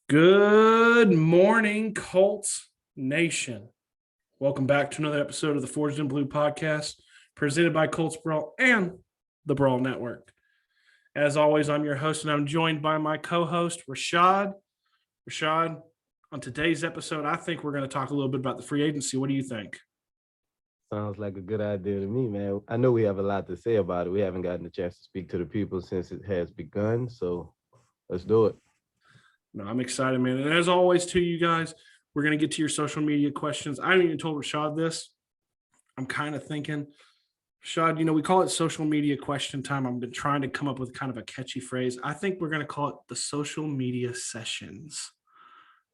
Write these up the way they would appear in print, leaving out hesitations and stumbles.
Good morning, Colts Nation. Welcome back to another episode of the Forged in Blue podcast, presented by Colts Brawl and the Brawl Network. As always, I'm your host, and I'm joined by my co-host, Rashaad. Rashaad, on today's episode, I think we're going to talk a little bit about the free agency. What do you think? Sounds like a good idea to me, man. I know we have a lot to say about it. We haven't gotten a chance to speak to the people since it has begun, so let's do it. No, I'm excited, man. And as always, to you guys, we're going to get to your social media questions. I haven't even told Rashaad this. I'm kind of thinking, Rashaad, we call it social media question time. I've been trying to come up with kind of a catchy phrase. I think we're going to call it the social media sessions.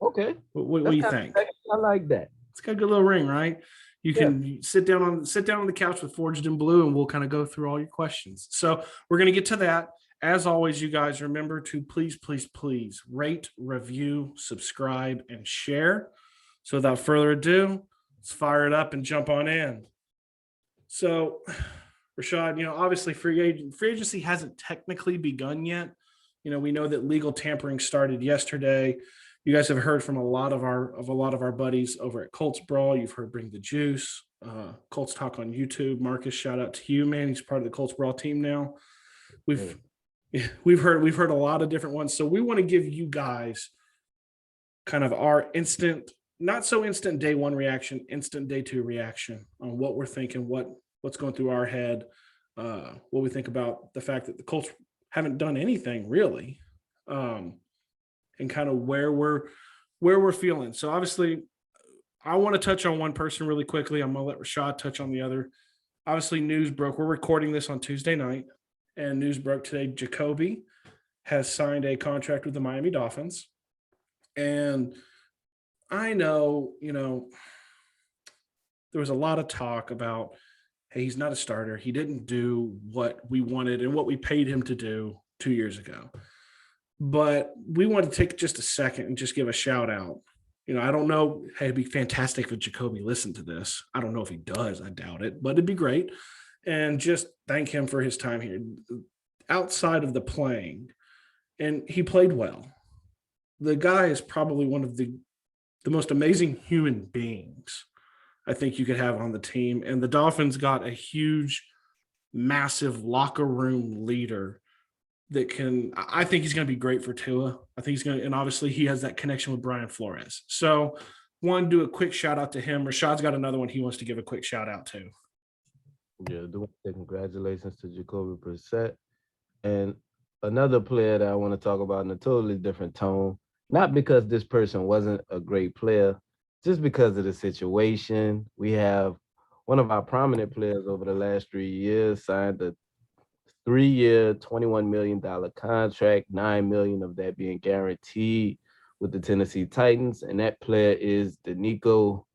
Okay. What do you think? I like that. It's got a good little ring, right? You can sit down on the couch with Forged in Blue, and we'll kind of go through all your questions. So we're going to get to that. As always, you guys remember to please rate, review, subscribe, and share. So without further ado, let's fire it up and jump on in. So, Rashaad, obviously free agency hasn't technically begun yet. We know that legal tampering started yesterday. You guys have heard from a lot of our buddies over at Colts Brawl. You've heard Bring the Juice, Colts Talk on YouTube. Marcus, shout out to you, man. He's part of the Colts Brawl team now. We've heard a lot of different ones. So we want to give you guys kind of our not so instant day one reaction, instant day two reaction on what we're thinking, what's going through our head, what we think about the fact that the Colts haven't done anything really, and kind of where we're feeling. So obviously, I want to touch on one person really quickly. I'm going to let Rashaad touch on the other. Obviously, news broke. We're recording this on Tuesday night, and news broke today. Jacoby has signed a contract with the Miami Dolphins. And I know, there was a lot of talk about, hey, he's not a starter. He didn't do what we wanted and what we paid him to do 2 years ago. But we want to take just a second and just give a shout out. I don't know. Hey, it'd be fantastic if Jacoby listened to this. I don't know if he does. I doubt it, but it'd be great. And just thank him for his time here. Outside of the playing, and he played well. The guy is probably one of the most amazing human beings I think you could have on the team. And the Dolphins got a huge, massive locker room leader that I think he's going to be great for Tua. I think he's going to, and obviously he has that connection with Brian Flores. So one, do a quick shout out to him. Rashaad's got another one he wants to give a quick shout out to. Yeah, congratulations to Jacoby Brissett. And another player that I want to talk about in a totally different tone, not because this person wasn't a great player, just because of the situation. We have one of our prominent players over the last 3 years signed a 3-year, $21 million contract, $9 million of that being guaranteed with the Tennessee Titans. And that player is Denico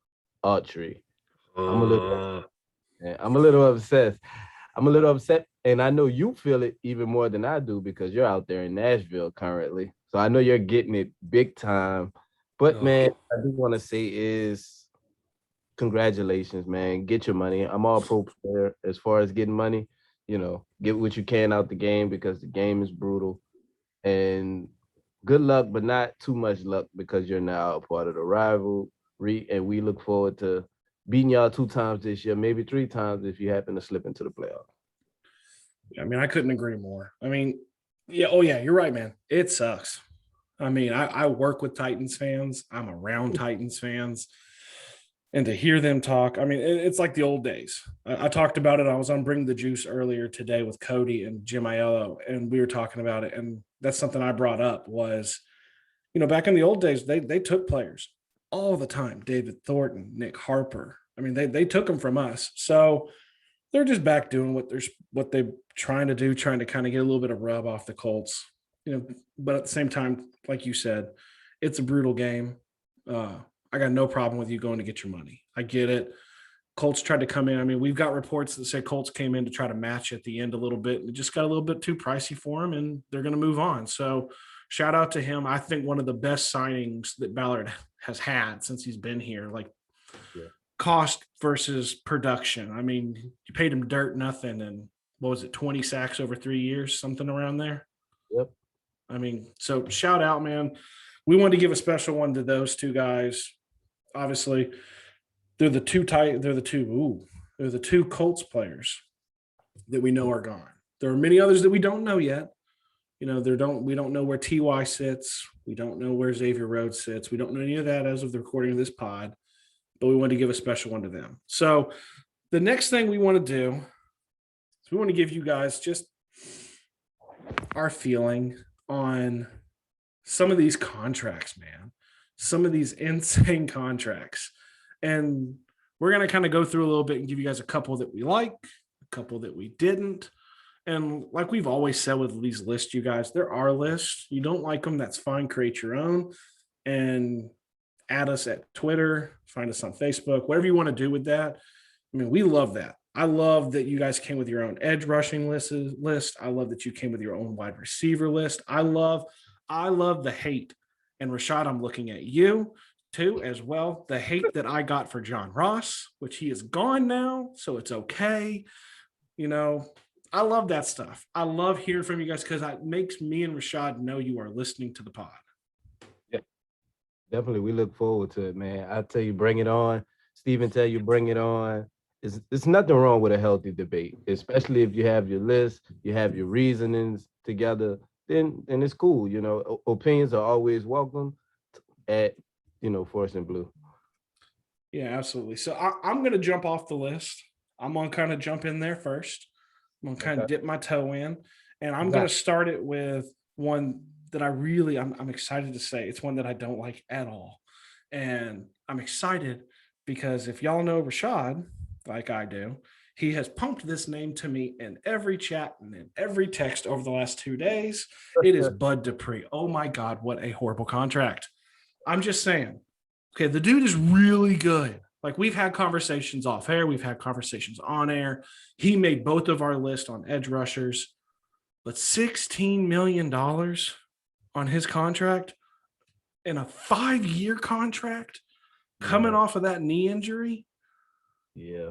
Autry. I'm a little obsessed. I'm a little upset. And I know you feel it even more than I do because you're out there in Nashville currently. So I know you're getting it big time. But man, I do want to say is congratulations, man. Get your money. I'm all pro player as far as getting money. Get what you can out the game because the game is brutal. And good luck, but not too much luck because you're now a part of the rivalry. And we look forward to beating y'all 2 times this year, maybe 3 times if you happen to slip into the playoffs. I couldn't agree more. You're right, man. It sucks. I work with Titans fans. I'm around Titans fans. And to hear them talk, it's like the old days. I talked about it. I was on Bring the Juice earlier today with Cody and Jim Aiello, and we were talking about it. And that's something I brought up was, back in the old days, they took players all the time. David Thornton, Nick Harper. They took them from us. So they're just back doing what they're trying to do, trying to kind of get a little bit of rub off the Colts. But at the same time, like you said, it's a brutal game. I got no problem with you going to get your money. I get it. Colts tried to come in. We've got reports that say Colts came in to try to match at the end a little bit. And it just got a little bit too pricey for them, and they're going to move on. So shout out to him. I think one of the best signings that Ballard has had since he's been here, cost versus production. You paid him dirt nothing, and what was it, 20 sacks over 3 years, something around there? Yep. So shout out, man. we wanted to give a special one to those two guys. Obviously, they're the two Colts players that we know are gone. There are many others that we don't know yet. We don't know where TY sits. We don't know where Xavier Rhodes sits. We don't know any of that as of the recording of this pod, but we wanted to give a special one to them. So the next thing we want to do is we want to give you guys just our feeling on some of these contracts, man, some of these insane contracts. And we're going to kind of go through a little bit and give you guys a couple that we like, a couple that we didn't. And like we've always said with these lists, you guys, there are lists. You don't like them, that's fine. Create your own and add us at Twitter, find us on Facebook, whatever you want to do with that. I mean, we love that. I love that you guys came with your own edge rushing list. I love that you came with your own wide receiver list. I love the hate. And Rashaad, I'm looking at you too as well. The hate that I got for John Ross, which he is gone now, so it's okay. I love that stuff. I love hearing from you guys because it makes me and Rashaad know you are listening to the pod. Yeah, definitely. We look forward to it, man. I tell you, bring it on. Steven tell you, bring it on. It's nothing wrong with a healthy debate, especially if you have your list, you have your reasonings together, then it's cool. Opinions are always welcome at, Force and Blue. Yeah, absolutely. So I'm going to jump off the list. I'm going to kind of jump in there first. I'm going to kind of dip my toe in, and I'm going to start it with one that I'm excited to say. It's one that I don't like at all. And I'm excited because if y'all know Rashaad, like I do, he has pumped this name to me in every chat and in every text over the last 2 days. It is Bud Dupree. Oh my God, what a horrible contract. I'm just saying, okay, the dude is really good. Like, we've had conversations off air. We've had conversations on air. He made both of our list on edge rushers, but $16 million on his contract and a 5-year contract coming off of that knee injury. Yeah.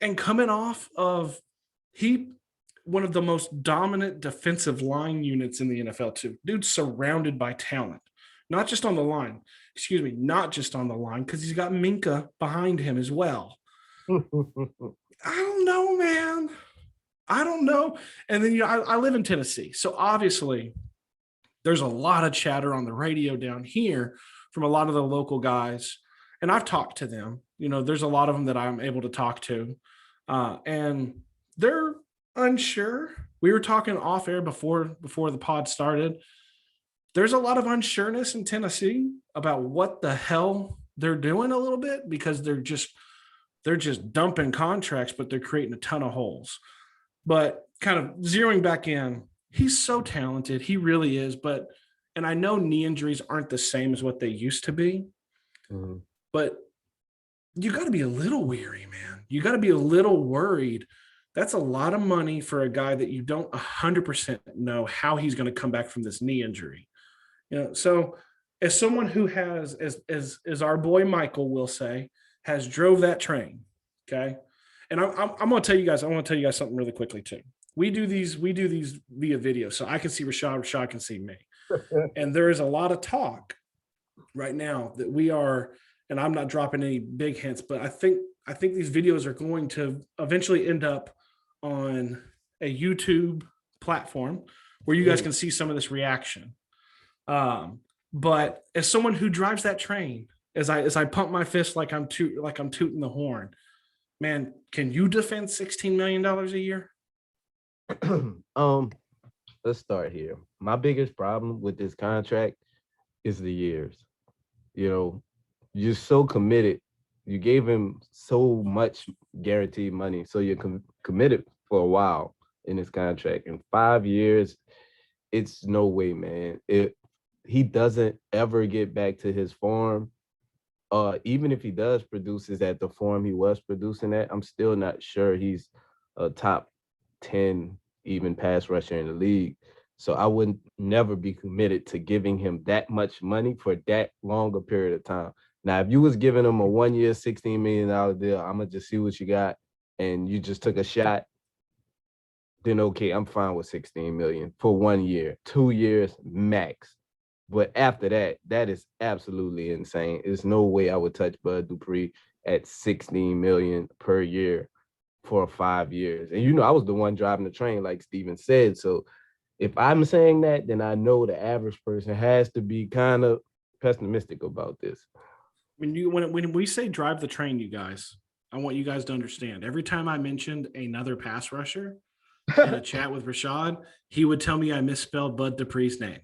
And coming off of one of the most dominant defensive line units in the NFL too. Dude's surrounded by talent, not just on the line, because he's got Minka behind him as well. I don't know, man. I don't know. And then, I live in Tennessee. So obviously there's a lot of chatter on the radio down here from a lot of the local guys. And I've talked to them. There's a lot of them that I'm able to talk to. And they're unsure. We were talking off air before the pod started. There's a lot of unsureness in Tennessee about what the hell they're doing a little bit, because they're just dumping contracts, but they're creating a ton of holes. But kind of zeroing back in, he's so talented. He really is. And I know knee injuries aren't the same as what they used to be, but you got to be a little weary, man. You got to be a little worried. That's a lot of money for a guy that you don't 100% know how he's going to come back from this knee injury. So as someone who has, as our boy Michael will say, has drove that train, okay? And I'm going to tell you guys, something really quickly too. We do these via video, so I can see Rashaad can see me. And there is a lot of talk right now that we are, and I'm not dropping any big hints, but I think these videos are going to eventually end up on a YouTube platform where you guys can see some of this reaction. But as someone who drives that train, as I pump my fist like I'm tooting the horn, man, can you defend $16 million a year? Let's start here. My biggest problem with this contract is the years. You're so committed. You gave him so much guaranteed money, so you're committed for a while in this contract. In 5 years, it's no way, man. He doesn't ever get back to his form. Even if he does produces at the form he was producing at, I'm still not sure he's a top 10 even pass rusher in the league. So I would never be committed to giving him that much money for that long a period of time. Now, if you was giving him a 1 year, $16 million deal, I'm going to just see what you got, and you just took a shot, then okay, I'm fine with $16 million for 1 year. 2 years max. But after that, that is absolutely insane. There's no way I would touch Bud Dupree at 16 million per year for 5 years. And I was the one driving the train, like Steven said. So if I'm saying that, then I know the average person has to be kind of pessimistic about this. When we say drive the train, you guys, I want you guys to understand. Every time I mentioned another pass rusher in a chat with Rashaad, he would tell me I misspelled Bud Dupree's name.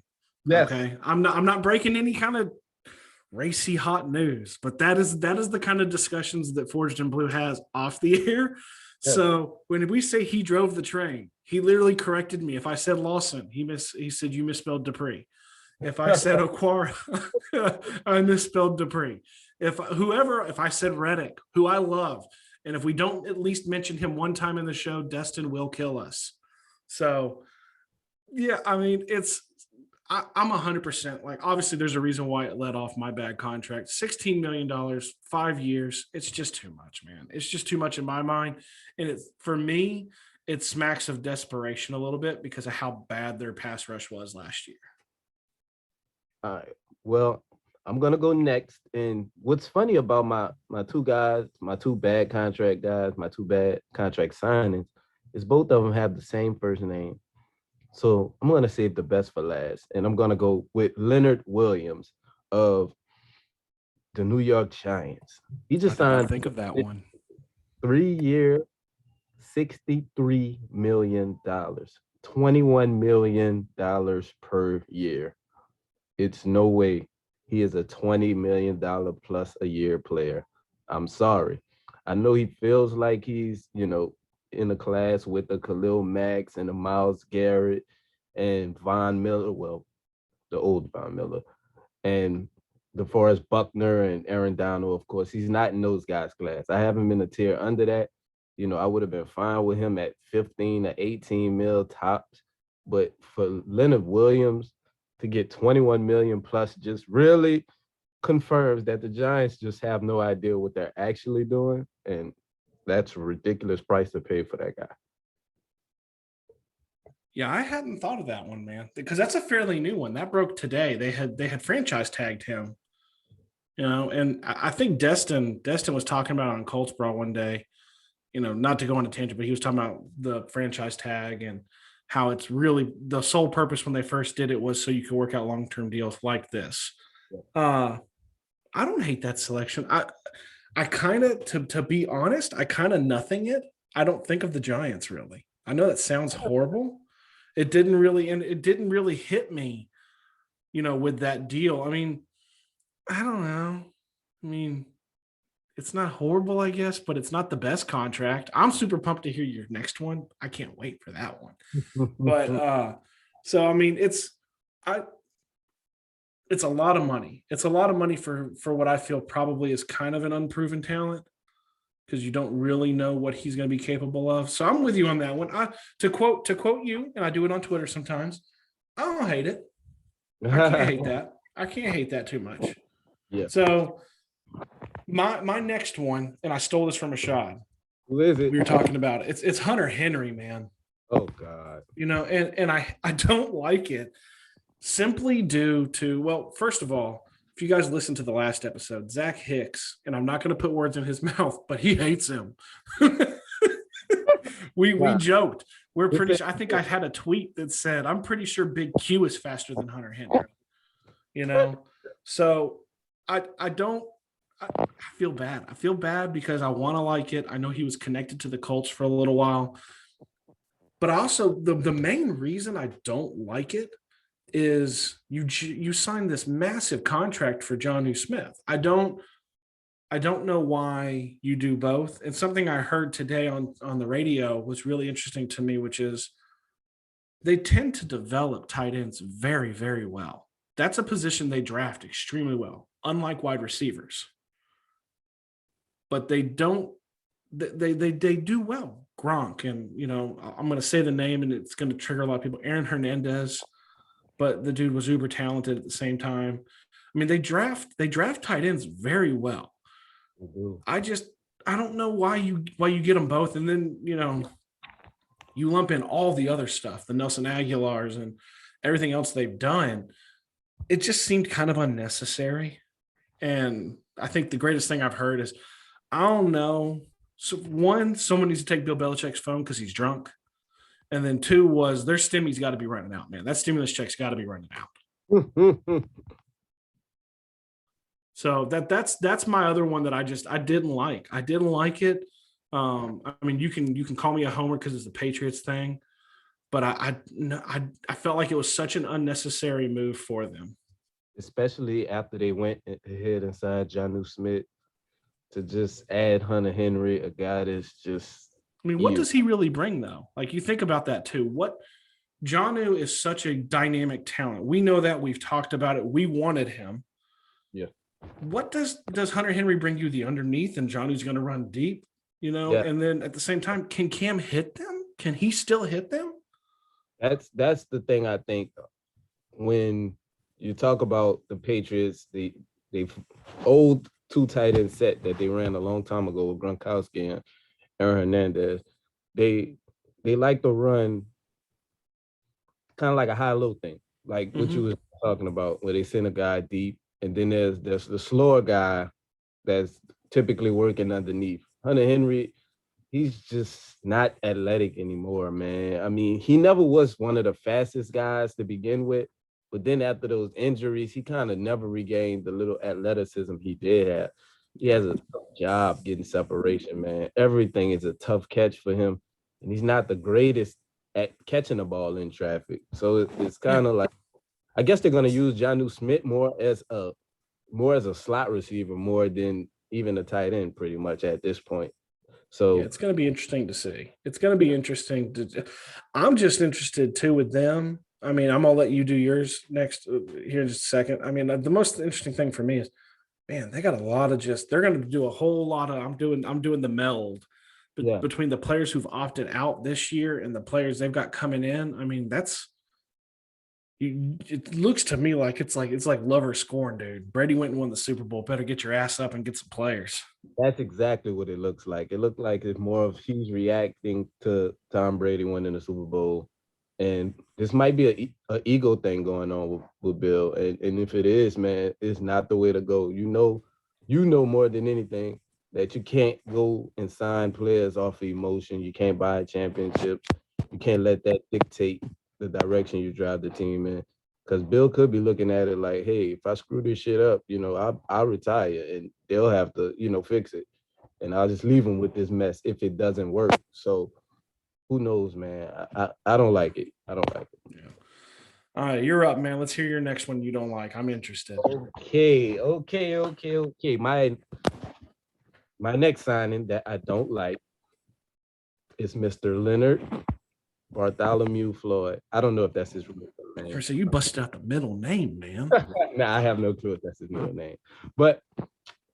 Yes. Okay. I'm not breaking any kind of racy hot news, but that is the kind of discussions that Forged in Blue has off the air. Yes. So when we say he drove the train, he literally corrected me. If I said Lawson, he said you misspelled Dupree. If I said Okwara, I misspelled Dupree. If I said Reddick, who I love, and if we don't at least mention him one time in the show, Destin will kill us. So, yeah, I mean, I'm 100% like, obviously there's a reason why it let off my bad contract. $16 million, 5 years. It's just too much, man. It's just too much in my mind. And for me, it smacks of desperation a little bit because of how bad their pass rush was last year. All right. Well, I'm gonna go next. And what's funny about my two guys, my two bad contract guys, my two bad contract signings, is both of them have the same first name. So I'm gonna save the best for last, and I'm gonna go with Leonard Williams of the New York Giants. He just signed. Think of that one. 3-year, $63 million, $21 million per year. It's no way he is a $20 million plus a year player. I'm sorry. I know he feels like he's, in a class with a Khalil Max and a Myles Garrett and Von Miller. Well, the old Von Miller. And DeForest Buckner and Aaron Donald, of course. He's not in those guys' class. I have him in a tier under that. I would have been fine with him at 15 to 18 mil tops. But for Leonard Williams to get 21 million plus just really confirms that the Giants just have no idea what they're actually doing. And that's a ridiculous price to pay for that guy. Yeah, I hadn't thought of that one, man, because that's a fairly new one. That broke today. They had franchise tagged him, and I think Destin was talking about it on Colts Brawl one day, not to go on a tangent, but he was talking about the franchise tag and how it's really the sole purpose when they first did it was so you could work out long-term deals like this. I don't hate that selection. I kind of, to be honest, I kind of nothing it. I don't think of the Giants really. I know that sounds horrible. It didn't really hit me, with that deal. I mean, I don't know. I mean, it's not horrible, I guess, but it's not the best contract. I'm super pumped to hear your next one. I can't wait for that one. But so I mean, it's a lot of money. It's a lot of money for what I feel probably is kind of an unproven talent because you don't really know what he's going to be capable of. So I'm with you on that one. To quote you, and I do it on Twitter sometimes, I don't hate it. I can't hate that. I can't hate that too much. Yeah. So my next one, and I stole this from Rashaad. Who is it? We were talking about it. It's Hunter Henry, man. Oh God. And I don't like it simply due to, well, first of all, if you guys listen to the last episode, Zach Hicks, and I'm not going to put words in his mouth, but he hates him. we joked. We're pretty sure. I think I had a tweet that said, I'm pretty sure Big Q is faster than Hunter Henry. So I feel bad. I feel bad because I want to like it. I know he was connected to the Colts for a little while. But also the main reason I don't like it is you signed this massive contract for Jonnu Smith. I don't know why you do both. And something I heard today on the radio was really interesting to me, which is they tend to develop tight ends very, very well. That's a position they draft extremely well, unlike wide receivers. But they don't they do well. Gronk, and I'm going to say the name and it's going to trigger a lot of people. Aaron Hernandez, but the dude was uber talented at the same time. I mean, they draft tight ends very well. I don't know why you get them both, and then you lump in all the other stuff, the Nelson Aguilars and everything else they've done. it just seemed kind of unnecessary. And I think the greatest thing I've heard is, I don't know. So one, someone needs to take Bill Belichick's phone because he's drunk. And then two was their stimmy's got to be running out, man. That stimulus check's got to be running out. So that's my other one that I didn't like. I didn't like it. I mean, you can call me a homer because it's the Patriots thing, but I felt like it was such an unnecessary move for them. Especially after they went ahead and signed Jonnu Smith to just add Hunter Henry, a guy that's just. I mean, what does he really bring though? Like you think about that too. What Jonnu is such a dynamic talent. We know that, we've talked about it. We wanted him. Yeah. What does Hunter Henry bring you the underneath, and Jonnu's going to run deep, Yeah. And then at the same time, can Cam hit them? Can he still hit them? That's the thing. I think when you talk about the Patriots, the old two tight end set that they ran a long time ago with Gronkowski and Aaron Hernandez, they like to run kind of like a high-low thing, like what you was talking about, where they send a guy deep, and then there's the slower guy that's typically working underneath. Hunter Henry, he's just not athletic anymore, man. I mean, he never was one of the fastest guys to begin with, but then after those injuries, he kind of never regained the little athleticism he did have. He has a tough job getting separation, man. Everything is a tough catch for him, and he's not the greatest at catching the ball in traffic. So it's kind of like, I guess they're going to use Jonnu Smith more as a slot receiver more than even a tight end pretty much at this point. So yeah, it's going to be interesting to see. It's going to be interesting I'm just interested too with them. I mean, I'm going to let you do yours next here in just a second. I mean, the most interesting thing for me is, man, they got a lot of they're going to do a whole lot of, I'm doing the meld between the players who've opted out this year and the players they've got coming in. I mean, it looks to me like it's like love or scorn, dude. Brady went and won the Super Bowl. Better get your ass up and get some players. that's exactly what it looks like. It looked like it's more of he's reacting to Tom Brady winning the Super Bowl. And this might be a ego thing going on with Bill. And if it is, man, it's not the way to go. You know more than anything that you can't go and sign players off of emotion. You can't buy championships. You can't let that dictate the direction you drive the team in. Because Bill could be looking at it like, hey, if I screw this shit up, I'll retire and they'll have to, fix it. And I'll just leave them with this mess if it doesn't work. So who knows, man? I don't like it. I don't like it. Yeah. All right, you're up, man. Let's hear your next one you don't like. I'm interested. Okay. My next signing that I don't like is Mr. Leonard Bartholomew Floyd. I don't know if that's his real name. So you busted out the middle name, man. Nah, I have no clue if that's his middle name. But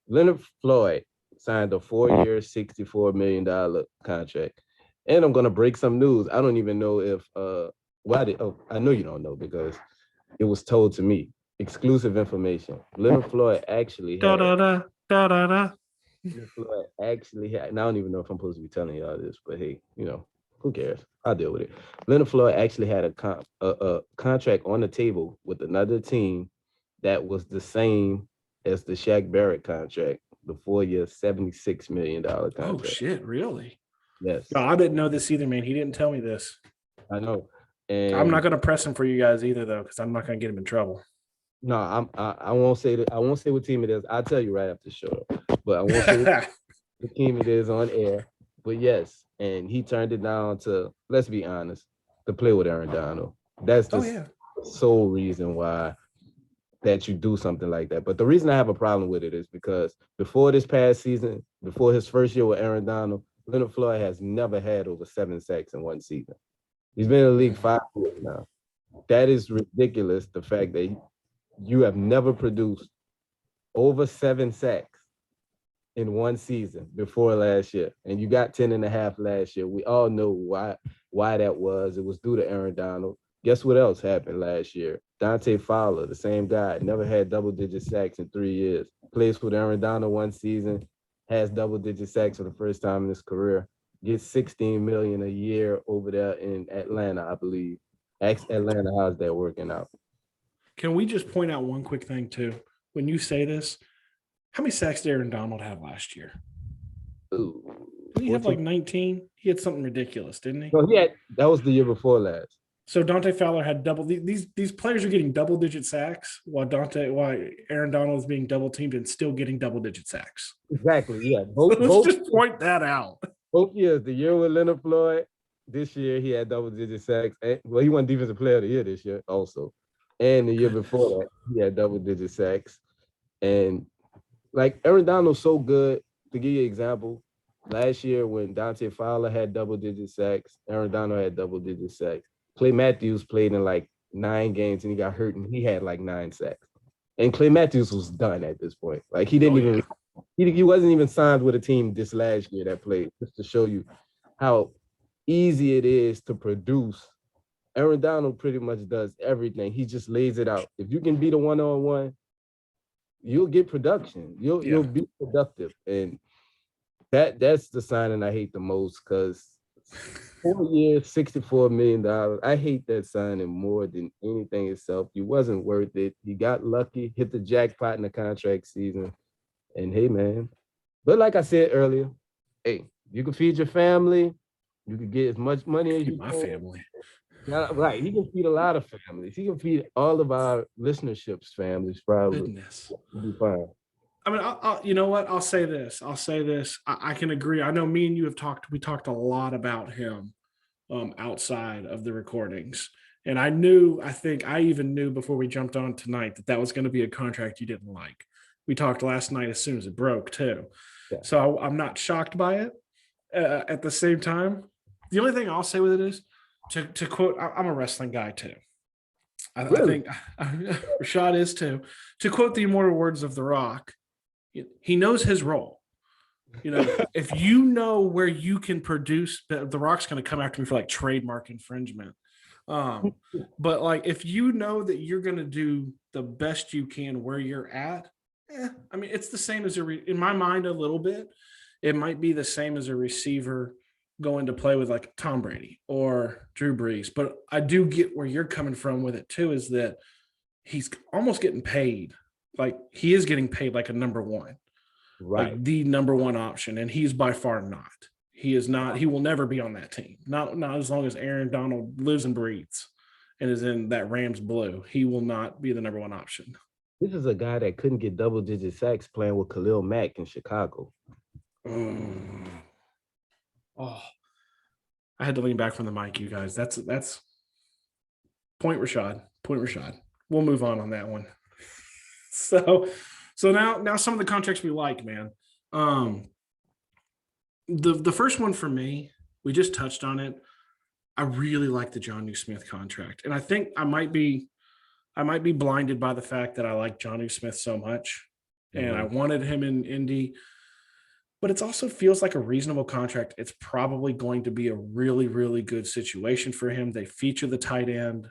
Leonard Floyd signed a 4-year, $64 million contract. And I'm gonna break some news. I don't even know if I know you don't know because it was told to me. Exclusive information. Leonard Floyd actually had Leonard Floyd actually had, and I don't even know if I'm supposed to be telling y'all this, but hey, who cares? I'll deal with it. Leonard Floyd actually had a contract on the table with another team that was the same as the Shaq Barrett contract, the 4-year, $76 million contract. Oh shit, really? Yes. No, I didn't know this either, man. He didn't tell me this. I know. And I'm not gonna press him for you guys either, though, because I'm not gonna get him in trouble. No, I won't say that. I won't say what team it is. I'll tell you right after the show. But I won't say what team it is on air. But yes, and he turned it down to, let's be honest, to play with Aaron Donald. That's the sole reason why that you do something like that. But the reason I have a problem with it is because before this past season, before his first year with Aaron Donald, Leonard Floyd has never had over 7 sacks in one season. He's been in the league 5 years now. That is ridiculous, the fact that you have never produced over 7 sacks in one season before last year. And you got 10.5 last year. We all know why that was. It was due to Aaron Donald. Guess what else happened last year? Dante Fowler, the same guy, never had double-digit sacks in 3 years. Plays with Aaron Donald one season, has double-digit sacks for the first time in his career. Gets $16 million a year over there in Atlanta, I believe. Ask Atlanta, how's that working out? Can we just point out one quick thing too? When you say this, how many sacks did Aaron Donald have last year? Ooh, Didn't he have 14. like 19? He had something ridiculous, didn't he? No, that was the year before last. So Dante Fowler had double these players are getting double digit sacks while Aaron Donald is being double teamed and still getting double digit sacks. Exactly. Yeah. Let's just point that out. Both years, the year with Leonard Floyd, this year he had double-digit sacks. Well, he won Defensive Player of the Year this year also. And the year before that, he had double-digit sacks. And like Aaron Donald's so good. To give you an example, last year when Dante Fowler had double-digit sacks, Aaron Donald had double-digit sacks. Clay Matthews played in like 9 games and he got hurt and he had like 9 sacks. And Clay Matthews was done at this point. Like he didn't he wasn't even signed with a team this last year that played, just to show you how easy it is to produce. Aaron Donald pretty much does everything. He just lays it out. If you can beat a one-on-one, you'll get production. You'll be productive. And that's the signing I hate the most, because 4 years, $64 million. I hate that signing more than anything itself. He wasn't worth it. He got lucky, hit the jackpot in the contract season. And hey, man, but like I said earlier, hey, you can feed your family. You can get as much money as you My can. family. Right. He can feed a lot of families. He can feed all of our listenership's families, probably. Goodness. He'll be fine. I mean, you know what? I'll say this. I can agree. I know me and you we talked a lot about him outside of the recordings. And I even knew before we jumped on tonight that was going to be a contract you didn't like. We talked last night as soon as it broke too. Yeah. So I'm not shocked by it. At the same time, the only thing I'll say with it is to quote, I'm a wrestling guy too. I think Rashaad is too. To quote the immortal words of The Rock, he knows his role. You know, if you know where you can produce, The Rock's going to come after me for like trademark infringement. But like, if you know that you're going to do the best you can where you're at, I mean, it's the same as in my mind a little bit. It might be the same as a receiver going to play with like Tom Brady or Drew Brees. But I do get where you're coming from with it too, is that he's almost getting paid. Like he is getting paid like a number one, right? Like the number one option. And he's by far not. He is not. He will never be on that team. Not as long as Aaron Donald lives and breathes and is in that Rams blue. He will not be the number one option. This is a guy that couldn't get double-digit sacks playing with Khalil Mack in Chicago. Oh, I had to lean back from the mic, you guys. That's point Rashaad. We'll move on that one. So now some of the contracts we like, man. The first one for me, we just touched on it. I really like the Jonnu Smith contract, and I think I might be blinded by the fact that I like Jonnu Smith so much, and I wanted him in Indy. But it also feels like a reasonable contract. It's probably going to be a really, really good situation for him. They feature the tight end.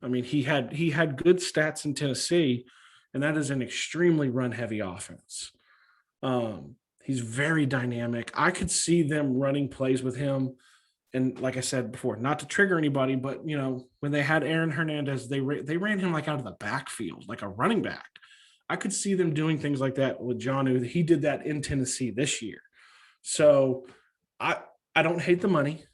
I mean, he had good stats in Tennessee, and that is an extremely run-heavy offense. He's very dynamic. I could see them running plays with him. And like I said before, not to trigger anybody, but, you know, when they had Aaron Hernandez, they ran him like out of the backfield, like a running back. I could see them doing things like that with Jonnu. He did that in Tennessee this year. So I don't hate the money.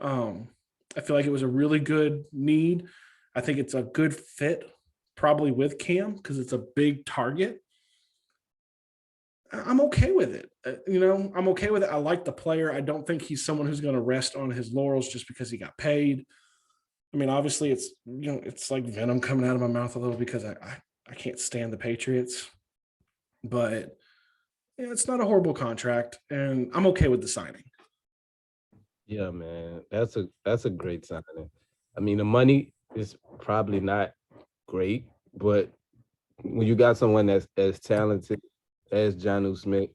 I feel like it was a really good need. I think it's a good fit probably with Cam because it's a big target. I'm okay with it. I'm okay with it. I like the player. I don't think he's someone who's going to rest on his laurels just because he got paid. I mean, obviously it's like venom coming out of my mouth a little because I can't stand the Patriots, but it's not a horrible contract, and I'm okay with the signing. Yeah, man, that's a great signing. I mean, the money is probably not great, but when you got someone that's as talented as Jonnu Smith,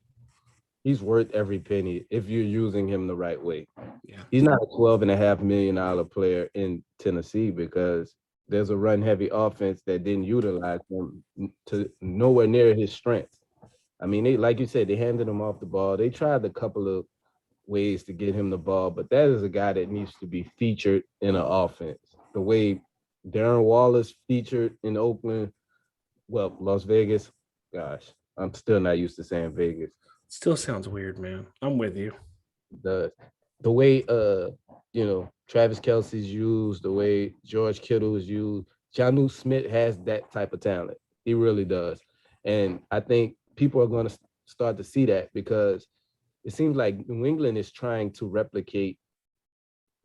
he's worth every penny if you're using him the right way. Yeah. He's not a $12.5 million player in Tennessee because there's a run-heavy offense that didn't utilize him to nowhere near his strengths. I mean, they, like you said, they handed him off the ball. They tried a couple of ways to get him the ball, but that is a guy that needs to be featured in an offense. The way Darren Wallace featured in Oakland, Well, Las Vegas, gosh, I'm still not used to saying Vegas. Still sounds weird, man. I'm with you. The the way Travis Kelsey's used, the way George Kittle is used, Jonnu Smith has that type of talent. He really does. And I think people are going to start to see that because it seems like New England is trying to replicate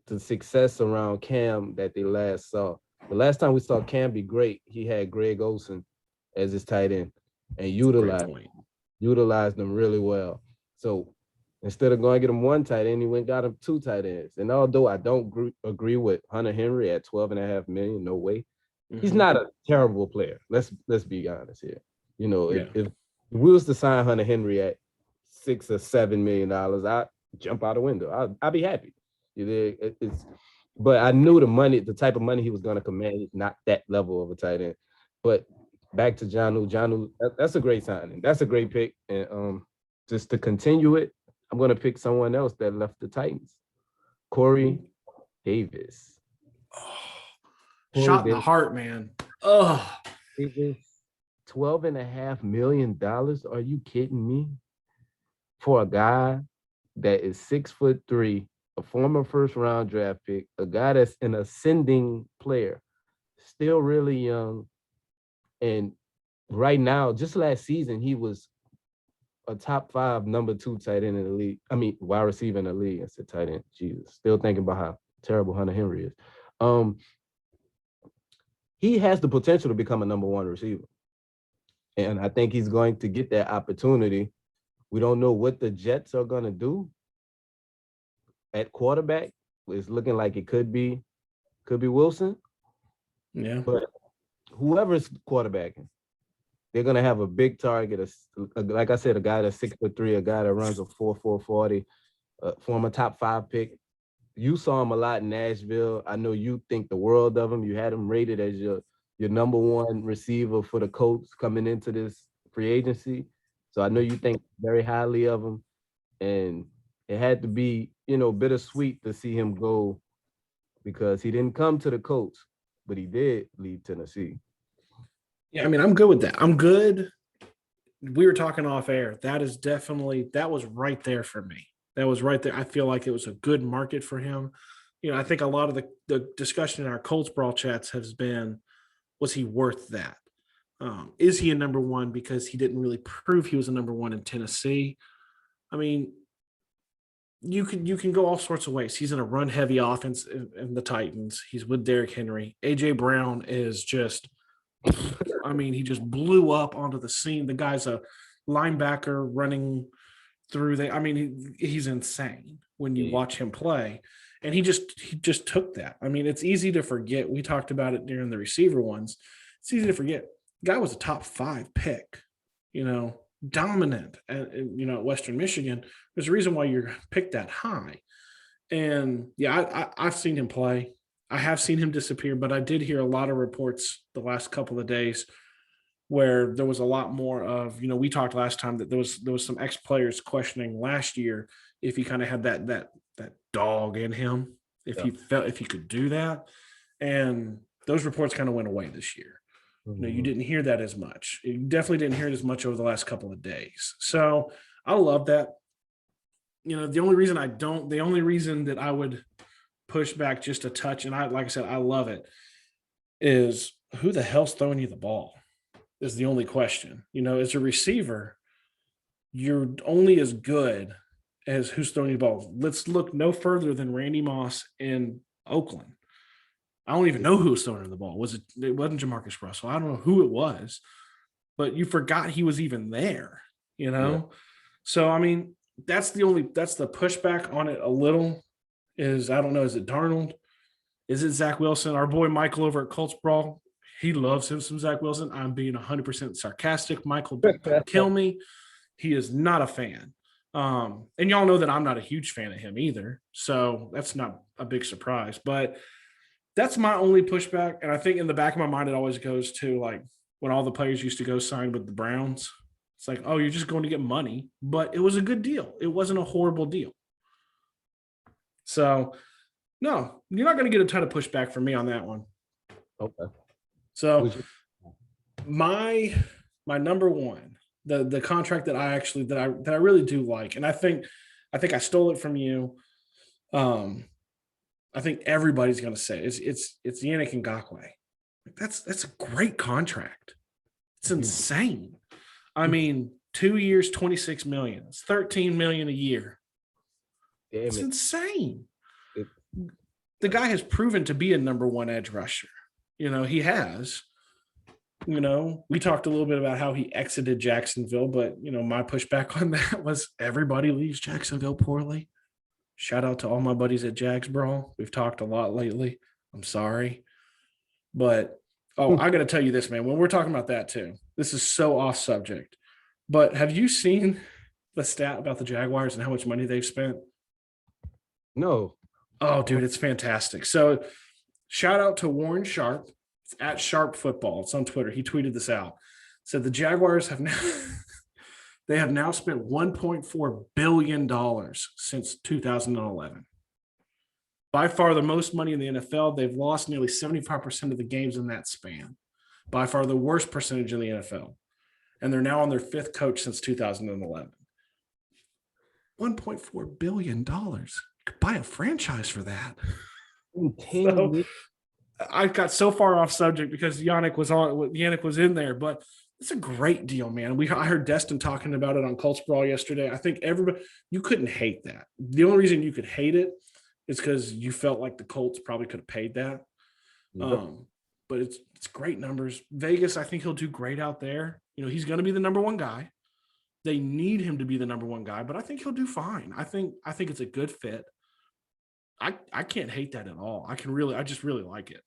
the success around Cam that they last saw. The last time we saw Cam be great, he had Greg Olsen as his tight end and utilized them really well. So instead of going to get him one tight end, he went and got him two tight ends. And although I don't agree with Hunter Henry at 12.5 million, no way. He's not a terrible player. Let's be honest here. If we was to sign Hunter Henry at $6 or $7 million, I'd jump out the window. I'd be happy. But I knew the type of money he was going to command is not that level of a tight end. But back to Jonnu, that's a great signing. That's a great pick. And just to continue it, I'm going to pick someone else that left the Titans. Corey Davis. Shot in the heart, man. Oh, Davis, $12.5 million. Are you kidding me? For a guy that is 6'3", a former first-round draft pick, a guy that's an ascending player, still really young. And right now, just last season, he was a top 5 number 2 tight end in the league. I mean, wide receiver in the league. I said tight end. Jesus. Still thinking about how terrible Hunter Henry is. He has the potential to become a number 1 receiver. And I think he's going to get that opportunity. We don't know what the Jets are going to do at quarterback. It's looking like it could be Wilson. Yeah. But whoever's quarterbacking, they're going to have a big target. Like I said, a guy that's 6'3", a guy that runs a 4.4 40, former top 5 pick. You saw him a lot in Nashville. I know you think the world of him. You had him rated as your number 1 receiver for the Colts coming into this free agency. So I know you think very highly of him. And it had to be, bittersweet to see him go because he didn't come to the Colts, but he did leave Tennessee. Yeah, I mean, I'm good with that. I'm good. We were talking off air. That was right there for me. That was right there. I feel like it was a good market for him. I think a lot of the discussion in our Colts Brawl chats has been, was he worth that? Is he a number 1 because he didn't really prove he was a number 1 in Tennessee? I mean, you can go all sorts of ways. He's in a run-heavy offense in the Titans. He's with Derrick Henry. A.J. Brown is just – I mean, he just blew up onto the scene. The guy's a linebacker running through he's insane when you watch him play. And he just took that. I mean, it's easy to forget. We talked about it during the receiver ones. It's easy to forget. The guy was a top 5 pick, dominant at Western Michigan. There's a reason why you're picked that high. And yeah, I've seen him play. I have seen him disappear, but I did hear a lot of reports the last couple of days where there was a lot more of, we talked last time that there was some ex-players questioning last year if he kind of had that dog in him, if he could do that. And those reports kind of went away this year. You didn't hear that as much. You definitely didn't hear it as much over the last couple of days. So I love that. The only reason that I would push back just a touch, and like I said, I love it, is who the hell's throwing you the ball is the only question. As a receiver, you're only as good as who's throwing you the ball. Let's look no further than Randy Moss in Oakland. I don't even know who was throwing the ball. It wasn't Jamarcus Russell. I don't know who it was, but you forgot he was even there, Yeah. So, I mean, that's the pushback on it a little is, I don't know, is it Darnold? Is it Zach Wilson? Our boy Michael over at Colts Brawl, he loves him some Zach Wilson. I'm being 100% sarcastic. Michael, don't kill me. He is not a fan. And y'all know that I'm not a huge fan of him either. So that's not a big surprise. But that's my only pushback. And I think in the back of my mind, it always goes to like when all the players used to go sign with the Browns. It's like, oh, you're just going to get money. But it was a good deal. It wasn't a horrible deal. So, no, you're not going to get a ton of pushback from me on that one. Okay. So, my number one, the contract that I really do like, and I think I stole it from you. I think everybody's going to say it's Yannick Ngakoue. That's a great contract. It's insane. I mean, 2 years, 26 million. It's 13 million a year. It's insane. The guy has proven to be a number one edge rusher. He has. We talked a little bit about how he exited Jacksonville, but my pushback on that was everybody leaves Jacksonville poorly. Shout out to all my buddies at Jags Brawl. We've talked a lot lately. I'm sorry. But, I got to tell you this, man. When we're talking about that too, this is so off subject. But have you seen the stat about the Jaguars and how much money they've spent? No. Oh, dude, it's fantastic. So shout out to Warren Sharp. It's at Sharp Football. It's on Twitter. He tweeted this out. Said the Jaguars have now spent $1.4 billion since 2011. By far the most money in the NFL. They've lost nearly 75% of the games in that span. By far the worst percentage in the NFL. And they're now on their fifth coach since 2011. $1.4 billion. You could buy a franchise for that. So, I got so far off subject because Yannick was in there, but it's a great deal, man. I heard Destin talking about it on Colts Brawl yesterday. I think you couldn't hate that. The only reason you could hate it is because you felt like the Colts probably could have paid that. But it's great numbers. Vegas, I think he'll do great out there. He's going to be the number one guy. They need him to be the number one guy, but I think he'll do fine. I think it's a good fit. I can't hate that at all. I just really like it.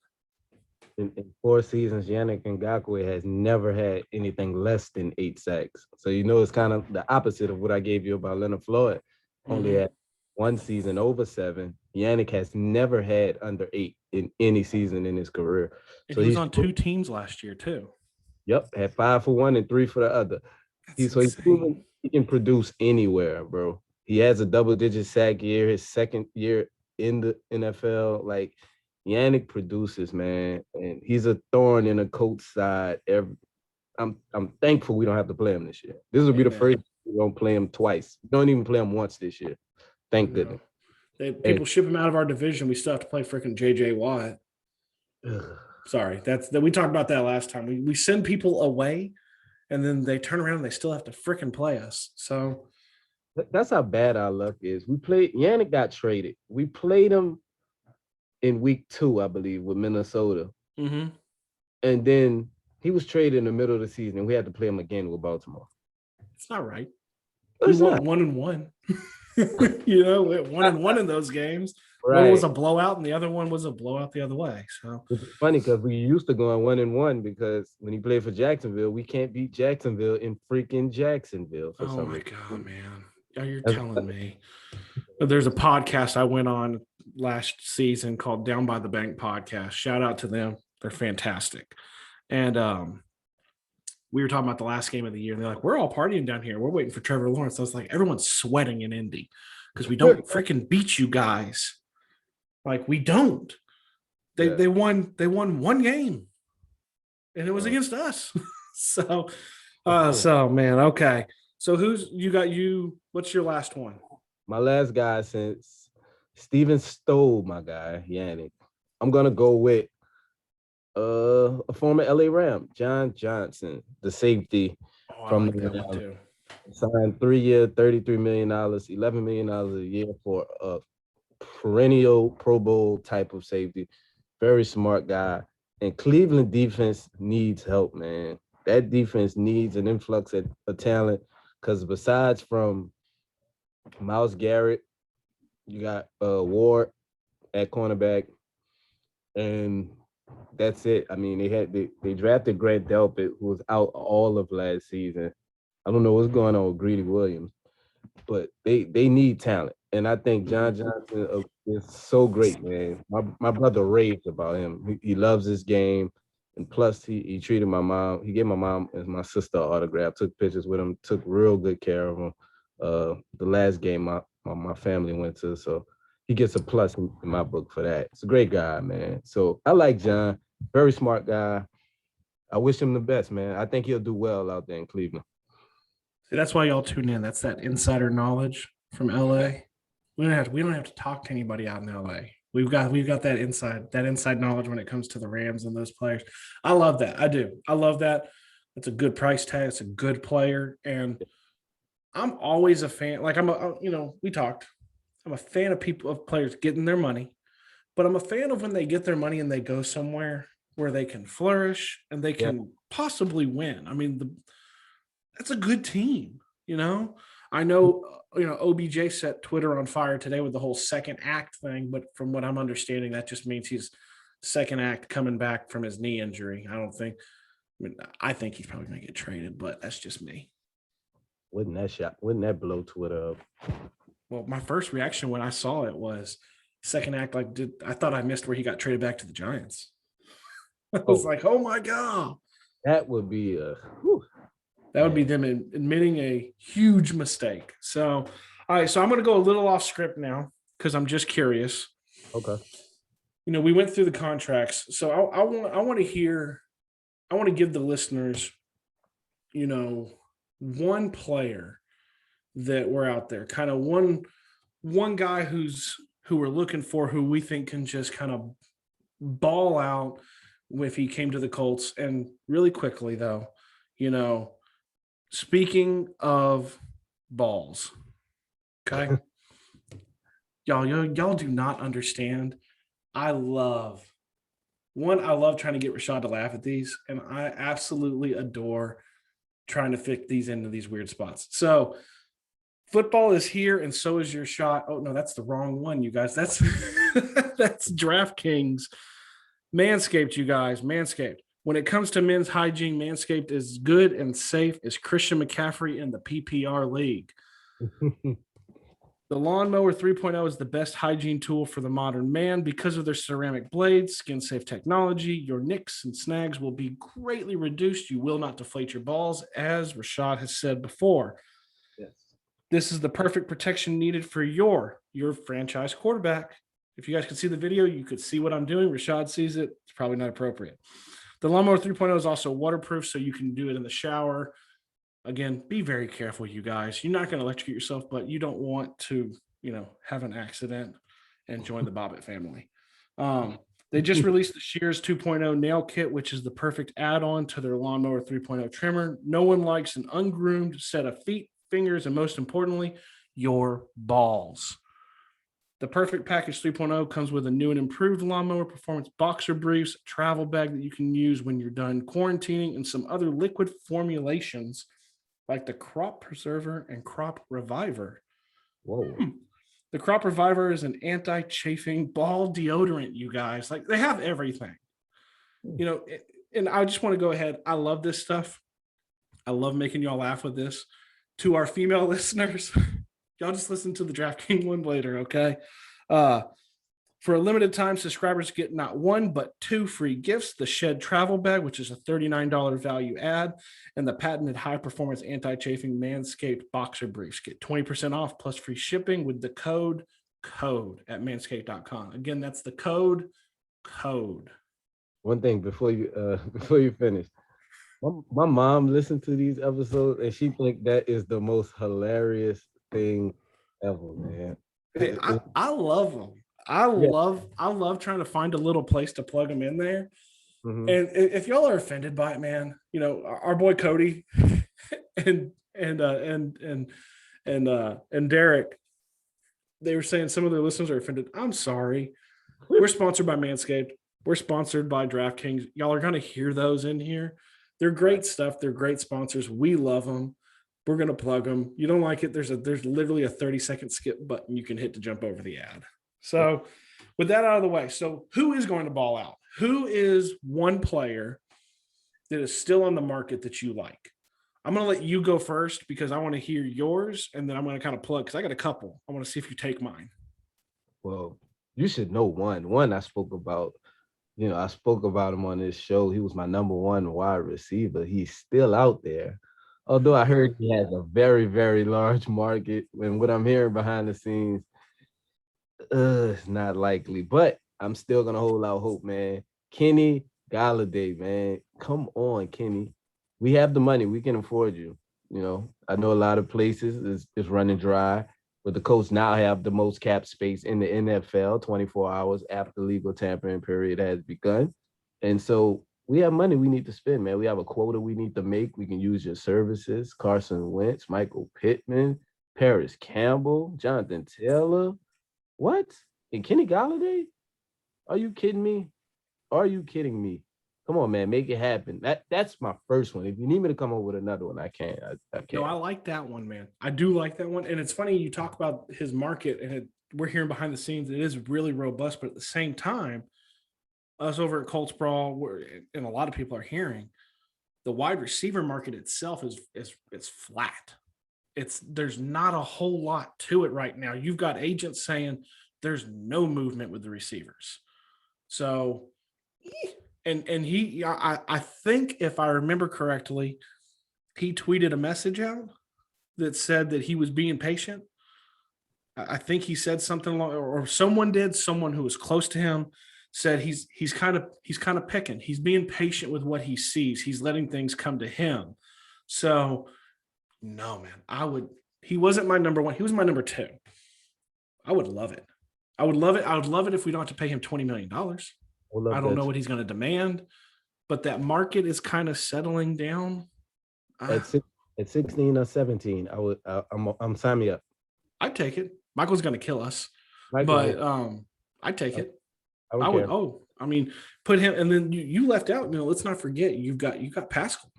In 4 seasons, Yannick Ngakoue has never had anything less than 8 sacks. So it's kind of the opposite of what I gave you about Leonard Floyd. Only had 1 season over 7. Yannick has never had under 8 in any season in his career. And so he was on 2 teams last year too. Yep, had 5 for one and 3 for the other. He's proven he can produce anywhere, bro. He has a double-digit sack year, his second year in the NFL. Like, Yannick produces, man, and he's a thorn in a coach's side. I'm thankful we don't have to play him this year. This will be the first we don't play him twice. We don't even play him once this year. Thank goodness. People ship him out of our division. We still have to play freaking J.J. Watt. Sorry, we talked about that last time. We send people away, and then they turn around and they still have to freaking play us. So that's how bad our luck is. Yannick got traded. We played him in week 2, I believe, with Minnesota. Mm-hmm. And then he was traded in the middle of the season, and we had to play him again with Baltimore. It's not right. We won 1-1. 1-1 in those games. Right. One was a blowout, and the other one was a blowout the other way. So it's funny because we used to go on 1-1 because when he played for Jacksonville, we can't beat Jacksonville in freaking Jacksonville. For some reason. God, man! You're telling me. There's a podcast I went on last season called Down by the Bank Podcast. Shout out to them. They're fantastic. And we were talking about the last game of the year. And they're like, we're all partying down here. We're waiting for Trevor Lawrence. I was like, everyone's sweating in Indy because we don't freaking beat you guys. Like, we don't. They won 1 game. And it was against us. So man, okay. So what's your last one? My last guy, since Steven stole my guy, Yannick, I'm going to go with a former LA Ram, John Johnson, the safety from the Rams. Signed 3-year, $33 million, $11 million a year for a perennial Pro Bowl type of safety. Very smart guy. And Cleveland defense needs help, man. That defense needs an influx of talent because besides from Myles Garrett, you got Ward at cornerback, and that's it. I mean, they drafted Grant Delpit, who was out all of last season. I don't know what's going on with Greedy Williams, but they need talent. And I think John Johnson is so great, man. My brother raves about him. He loves this game. And plus, he treated my mom. He gave my mom and my sister an autograph, took pictures with him, took real good care of him. The last game my family went to. So he gets a plus in my book for that. It's a great guy, man. So I like John. Very smart guy. I wish him the best, man. I think he'll do well out there in Cleveland. See, that's why y'all tune in. That's that insider knowledge from LA. We don't have to talk to anybody out in LA. We've got that inside knowledge when it comes to the Rams and those players. I love that. I do. I love that. It's a good price tag. It's a good player, and I'm always a fan. Like we talked. I'm a fan of players getting their money, but I'm a fan of when they get their money and they go somewhere where they can flourish and they Yeah. can possibly win. I mean, that's a good team. I know, OBJ set Twitter on fire today with the whole second act thing, but from what I'm understanding, that just means he's second act coming back from his knee injury. I think he's probably going to get traded, but that's just me. Wouldn't that blow Twitter up? Well, my first reaction when I saw it was second act. I thought I missed where he got traded back to the Giants. I was like, oh my God. That would be That would be them admitting a huge mistake. So, all right. So I'm going to go a little off script now because I'm just curious. Okay. We went through the contracts. So I want to give the listeners, one player that we're out there, kind of one guy who we're looking for, who we think can just kind of ball out if he came to the Colts. And really quickly though, speaking of balls, okay, y'all do not understand. I love trying to get Rashaad to laugh at these, and I absolutely adore trying to fit these into these weird spots. So football is here, and so is your shot. Oh no, that's the wrong one, you guys. That's that's DraftKings. Manscaped, you guys. Manscaped. When it comes to men's hygiene, Manscaped is good and safe as Christian McCaffrey in the PPR league. The Lawnmower 3.0 is the best hygiene tool for the modern man because of their ceramic blades, skin-safe technology. Your nicks and snags will be greatly reduced. You will not deflate your balls, as Rashaad has said before. Yes. This is the perfect protection needed for your franchise quarterback. If you guys could see the video, you could see what I'm doing. Rashaad sees it. It's probably not appropriate. The Lawnmower 3.0 is also waterproof, so you can do it in the shower. Again, be very careful, you guys. You're not going to electrocute yourself, but you don't want to, have an accident and join the Bobbitt family. They just released the Shears 2.0 nail kit, which is the perfect add-on to their Lawnmower 3.0 trimmer. No one likes an ungroomed set of feet, fingers, and most importantly, your balls. The Perfect Package 3.0 comes with a new and improved Lawnmower Performance boxer briefs, a travel bag that you can use when you're done quarantining, and some other liquid formulations like the Crop Preserver and Crop Reviver. Whoa. The Crop Reviver is an anti-chafing ball deodorant, you guys. Like, they have everything. And I just want to go ahead. I love this stuff. I love making y'all laugh with this. To our female listeners, y'all just listen to the DraftKings one later, okay? For a limited time, subscribers get not one, but two free gifts: the Shed Travel Bag, which is a $39 value add, and the patented high-performance anti-chafing Manscaped Boxer Briefs. Get 20% off plus free shipping with the code at manscaped.com. Again, that's the code. One thing before you finish. My mom listened to these episodes, and she think that is the most hilarious thing ever, man. Hey, I love them. I love trying to find a little place to plug them in there. Mm-hmm. And if y'all are offended by it, man, our boy Cody and Derek, they were saying some of their listeners are offended. I'm sorry. We're sponsored by Manscaped. We're sponsored by DraftKings. Y'all are going to hear those in here. They're great stuff. They're great sponsors. We love them. We're going to plug them. You don't like it, there's literally a 30-second skip button you can hit to jump over the ad. So with that out of the way, so who is going to ball out? Who is one player that is still on the market that you like? I'm going to let you go first because I want to hear yours, and then I'm going to kind of plug because I got a couple. I want to see if you take mine. Well, you should know one. One I spoke about. I spoke about him on this show. He was my number one wide receiver. He's still out there. Although I heard he has a very, very large market. And what I'm hearing behind the scenes, it's not likely. But I'm still going to hold out hope, man. Kenny Galladay, man. Come on, Kenny. We have the money. We can afford you. You know, I know a lot of places is running dry, but the Colts now have the most cap space in the NFL 24 hours after the legal tampering period has begun. And so we have money we need to spend, man. We have a quota we need to make. We can use your services. Carson Wentz, Michael Pittman, Paris Campbell, Jonathan Taylor. What? And Kenny Galladay? Are you kidding me? Are you kidding me? Come on, man, make it happen. That's my first one. If you need me to come up with another one, I can. I can. No, I like that one, man. I do like that one. And it's funny you talk about his market, and we're hearing behind the scenes, it is really robust, but at the same time, us over at Colts Brawl, and a lot of people are hearing, the wide receiver market itself is flat. There's not a whole lot to it right now. You've got agents saying there's no movement with the receivers. So, and I think if I remember correctly, he tweeted a message out that said that he was being patient. I think he said something along, or someone did. Someone who was close to him said he's kind of picking. He's being patient with what he sees. He's letting things come to him. So, no, man, he wasn't my number one. He was my number two. I would love it. I would love it. I would love it if we don't have to pay him $20 million. I don't know what he's going to demand, but that market is kind of settling down. At 16 or 17, I'm sign me up. I'd take it. Michael's going to kill us, but I'd take it. I would. Oh, I mean, put him, and then you left out. Let's not forget you've got Pascal.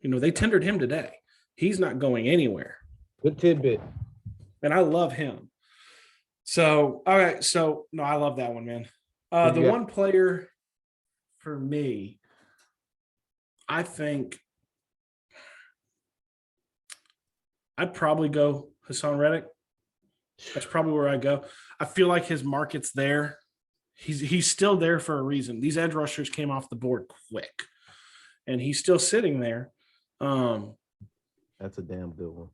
They tendered him today. He's not going anywhere. Good tidbit. And I love him. So, all right. So, no, I love that one, man. The one player for me, I think I'd probably go Hassan Reddick. That's probably where I go. I feel like his market's there. He's still there for a reason. These edge rushers came off the board quick, and he's still sitting there. That's a damn good one.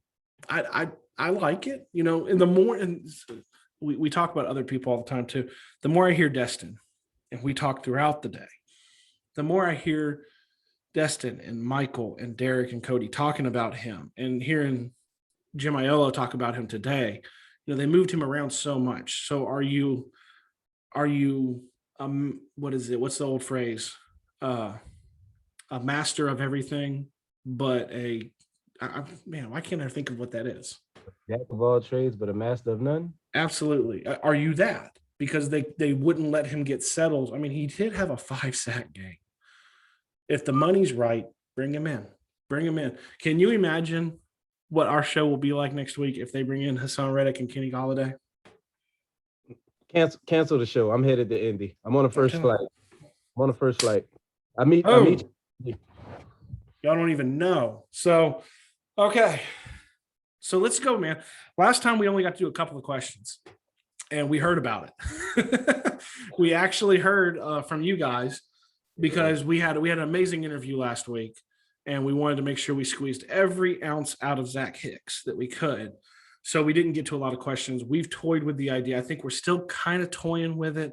I like it, and the more, and we talk about other people all the time too. The more I hear Destin, and we talk throughout the day, the more I hear Destin and Michael and Derek and Cody talking about him, and hearing Jim Aiello talk about him today. They moved him around so much. So are you what is it? What's the old phrase? A master of everything, but man, why can't I think of what that is? Jack of all trades, but a master of none? Absolutely. Are you that? Because they wouldn't let him get settled. I mean, he did have a 5-sack game. If the money's right, bring him in. Bring him in. Can you imagine what our show will be like next week if they bring in Hassan Reddick and Kenny Galladay? Cancel the show. I'm headed to Indy. I'm on the first flight. I meet you. Y'all don't even know. So, okay. So let's go, man. Last time we only got to do a couple of questions, and we heard about it. We actually heard from you guys because we had an amazing interview last week, and we wanted to make sure we squeezed every ounce out of Zach Hicks that we could. So we didn't get to a lot of questions. We've toyed with the idea. I think we're still kind of toying with it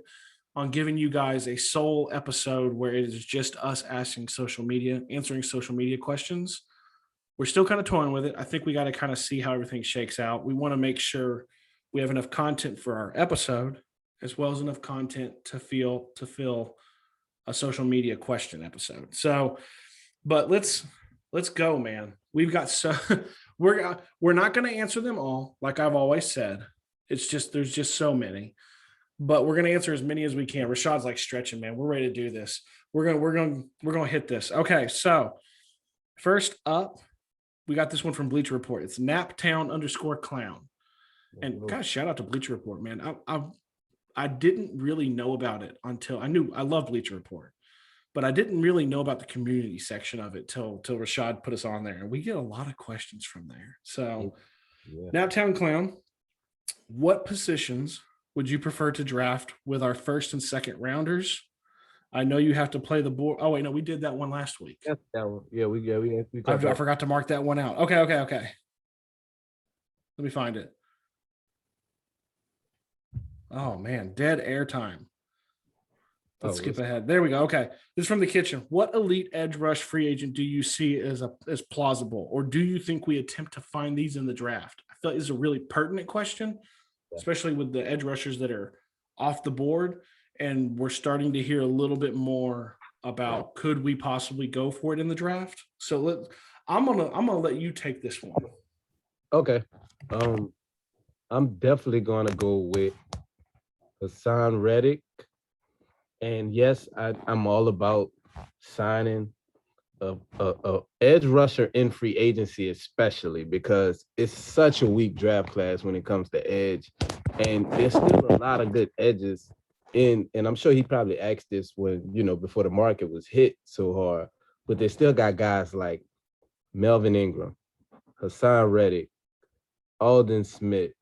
on giving you guys a sole episode where it is just us answering social media questions. We're still kind of toying with it. I think we got to kind of see how everything shakes out. We want to make sure we have enough content for our episode, as well as enough content to fill a social media question episode. So, but let's go, man. We've got we're not going to answer them all, like I've always said. It's just there's just so many, but we're going to answer as many as we can. Rashaad's like stretching, man. We're ready to do this. We're gonna hit this. Okay, so first up, we got this one from Bleacher Report. It's Naptown_clown. And gosh, shout out to Bleacher Report, man. I didn't really know about it until I love Bleacher Report, but I didn't really know about the community section of it till Rashaad put us on there. And we get a lot of questions from there. So Naptown Clown, what positions would you prefer to draft with our first and second rounders? I know you have to play the board. Oh, wait, no, we did that one last week. That's that one. Yeah, we I forgot to mark that one out. Okay. Let me find it. Oh, man, dead air time. Let's skip ahead. There we go. Okay. This is from the kitchen. What elite edge rush free agent do you see as plausible? Or do you think we attempt to find these in the draft? I feel like this is a really pertinent question, especially with the edge rushers that are off the board. And we're starting to hear a little bit more about could we possibly go for it in the draft? So I'm gonna let you take this one. Okay. I'm definitely gonna go with Hassan Reddick. And yes, I'm all about signing a edge rusher in free agency, especially because it's such a weak draft class when it comes to edge. And there's still a lot of good edges in, and I'm sure he probably asked this when, before the market was hit so hard, but they still got guys like Melvin Ingram, Hassan Reddick, Alden Smith,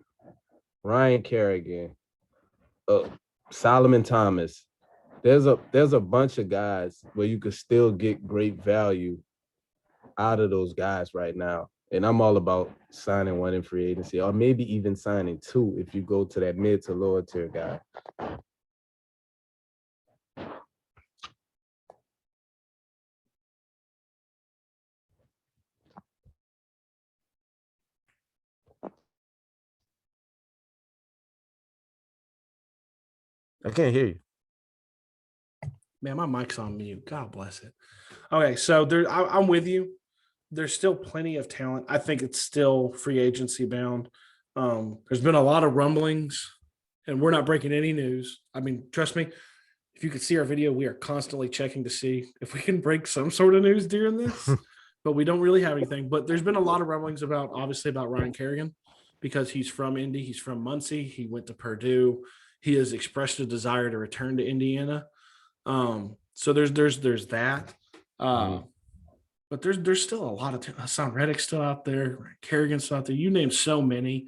Ryan Kerrigan, Solomon Thomas. There's a bunch of guys where you could still get great value out of those guys right now. And I'm all about signing one in free agency, or maybe even signing two if you go to that mid to lower tier guy. I can't hear you. Man, my mic's on mute. God bless it. Okay, so I'm with you. There's still plenty of talent. I think it's still free agency bound. There's been a lot of rumblings, and we're not breaking any news. I mean, trust me, if you could see our video, we are constantly checking to see if we can break some sort of news during this, but we don't really have anything. But there's been a lot of rumblings about Ryan Kerrigan because he's from Indy. He's from Muncie. He went to Purdue. He has expressed a desire to return to Indiana. So there's that. But there's still a lot of Hassan Reddick still out there, Kerrigan still out there. You name so many.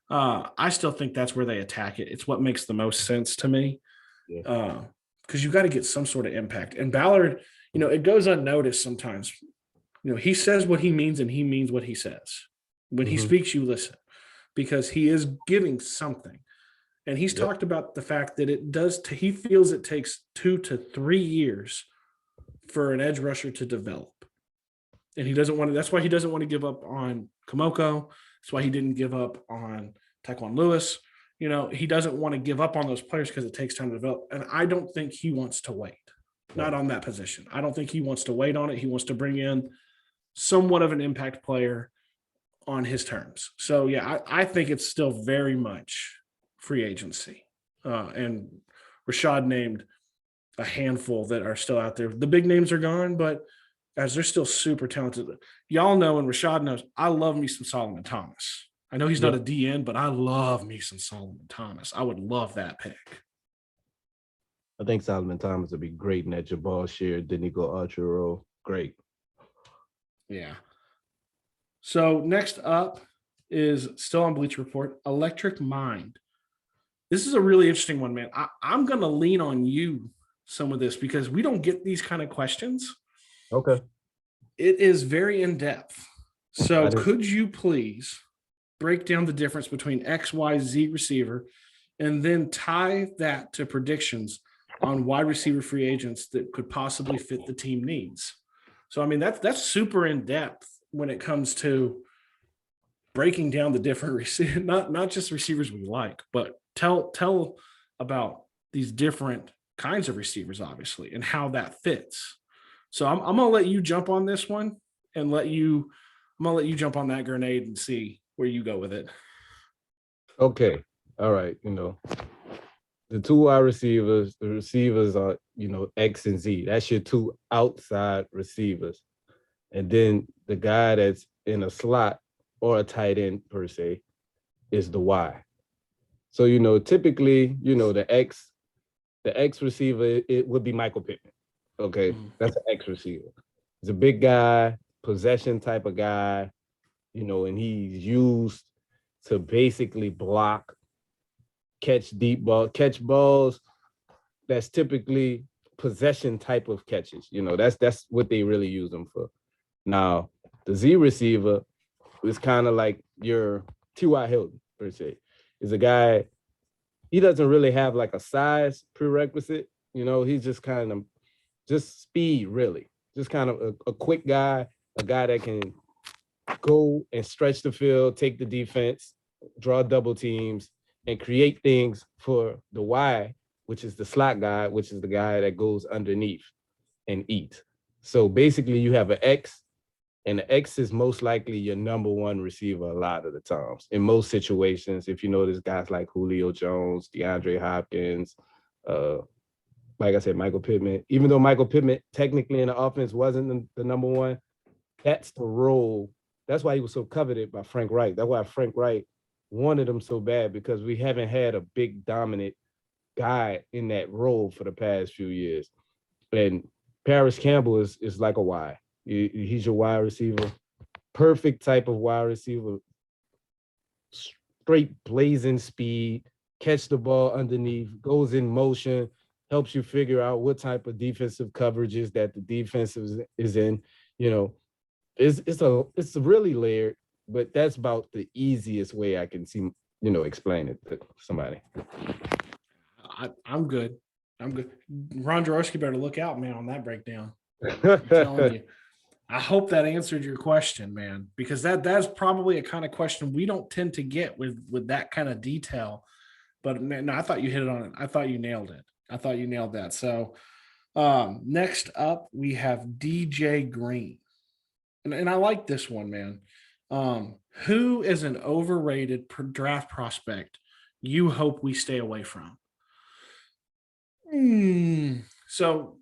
I still think that's where they attack it. It's what makes the most sense to me. Yeah. Because you got to get some sort of impact. And Ballard, it goes unnoticed sometimes. He says what he means and he means what he says. When he speaks, you listen because he is giving something. And he's talked about the fact that he feels it takes 2 to 3 years for an edge rusher to develop. And that's why he doesn't want to give up on Kamoko. That's why he didn't give up on Taquan Lewis. He doesn't want to give up on those players because it takes time to develop. And I don't think he wants to wait, not on that position. I don't think he wants to wait on it. He wants to bring in somewhat of an impact player on his terms. So, yeah, I think it's still very much free agency. And Rashaad named a handful that are still out there. The big names are gone, but guys, they're still super talented. Y'all know, and Rashaad knows, I love me some Solomon Thomas. I know he's not a DN, but I love me some Solomon Thomas. I would love that pick. I think Solomon Thomas would be great in that Jabal Shear, Denico Archer role. Great. Yeah. So next up is still on Bleacher Report, Electric Mind. This is a really interesting one, man. I'm going to lean on you some of this because we don't get these kind of questions. Okay. It is very in-depth. So could you please break down the difference between X, Y, Z receiver and then tie that to predictions on wide receiver free agents that could possibly fit the team needs? So, I mean, that's super in-depth when it comes to breaking down the different receivers, not just receivers we like, but tell about these different kinds of receivers, obviously, and how that fits. So I'm gonna let you jump on this one and I'm gonna let you jump on that grenade and see where you go with it. Okay. All right. The two wide receivers, the receivers are, X and Z. That's your two outside receivers. And then the guy that's in a slot or a tight end per se is the Y. So, typically, the X receiver, it would be Michael Pittman. Okay. That's an X receiver. He's a big guy, possession type of guy, and he's used to basically block, catch balls. That's typically possession type of catches. That's what they really use them for. Now, the Z receiver is kind of like your T.Y. Hilton, per se. Is a guy, he doesn't really have like a size prerequisite, You know, he's just kind of just speed, really. Just kind of a quick guy, a guy that can go and stretch the field, take the defense, draw double teams, and create things for the Y, which is the slot guy, which is the guy that goes underneath and eats. So basically, you have an X, and the X is most likely your number one receiver a lot of the times. In most situations, if you notice guys like Julio Jones, DeAndre Hopkins, like I said, Michael Pittman, even though Michael Pittman technically in the offense wasn't the number one, that's the role. That's why he was so coveted by Frank Reich. That's why Frank Reich wanted him so bad, because we haven't had a big dominant guy in that role for the past few years. And Paris Campbell is like a Y. He's your wide receiver, perfect type of wide receiver, straight blazing speed, catch the ball underneath, goes in motion, helps you figure out what type of defensive coverages that the defense is in. You know, it's really layered, but that's about the easiest way I can see, explain it to somebody. I'm good. I'm good. Ron Jaworski better look out, man, on that breakdown. I'm telling you. I hope that answered your question, man, because that's probably a kind of question we don't tend to get with that kind of detail. But man, no, I thought you hit it on it. I thought you nailed it. I thought you nailed that. So next up, we have DJ Green. And I like this one, man. Who is an overrated draft prospect you hope we stay away from? So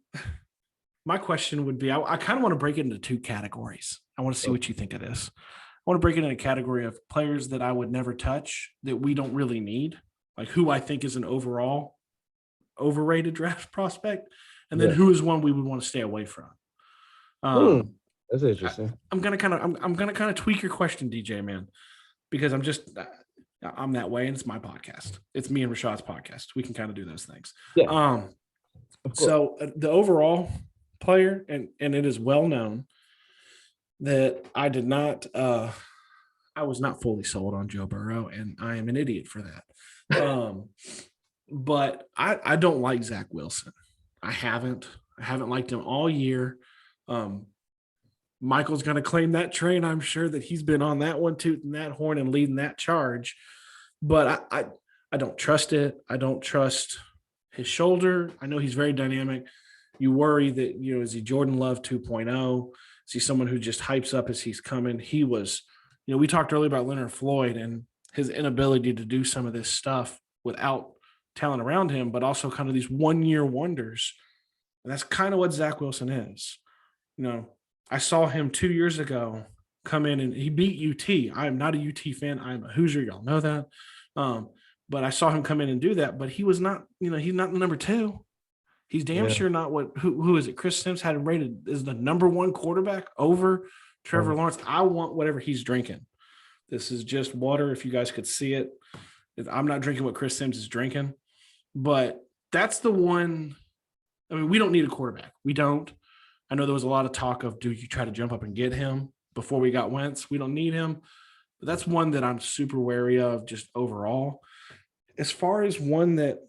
my question would be, I kind of want to break it into two categories. I want to see what you think of this. I want to break it in a category of players that I would never touch, that we don't really need, like who I think is an overall overrated draft prospect, and then who is one we would want to stay away from. That's interesting. I'm gonna kind of tweak your question, DJ, man, because I'm that way, and it's my podcast. It's me and Rashaad's podcast. We can kind of do those things. Yeah. So the overall player, and it is well known that I was not fully sold on Joe Burrow, and I am an idiot for that. But I don't like Zach Wilson. I haven't liked him all year. Michael's going to claim that train. I'm sure that he's been on that one, tooting that horn and leading that charge. But I don't trust it. I don't trust his shoulder. I know he's very dynamic. You worry that, is he Jordan Love 2.0? Is he someone who just hypes up as he's coming? He was, we talked earlier about Leonard Floyd and his inability to do some of this stuff without talent around him, but also kind of these one-year wonders. And that's kind of what Zach Wilson is. I saw him 2 years ago come in and he beat UT. I am not a UT fan. I'm a Hoosier. Y'all know that. But I saw him come in and do that, but he was not, he's not the number two. He's damn sure not who is it? Chris Sims had him rated as the number one quarterback over Trevor Lawrence. I want whatever he's drinking. This is just water. If you guys could see it, I'm not drinking what Chris Sims is drinking, but that's the one. I mean, we don't need a quarterback. We don't. I know there was a lot of talk of, do you try to jump up and get him before we got Wentz? We don't need him. But that's one that I'm super wary of just overall. As far as one that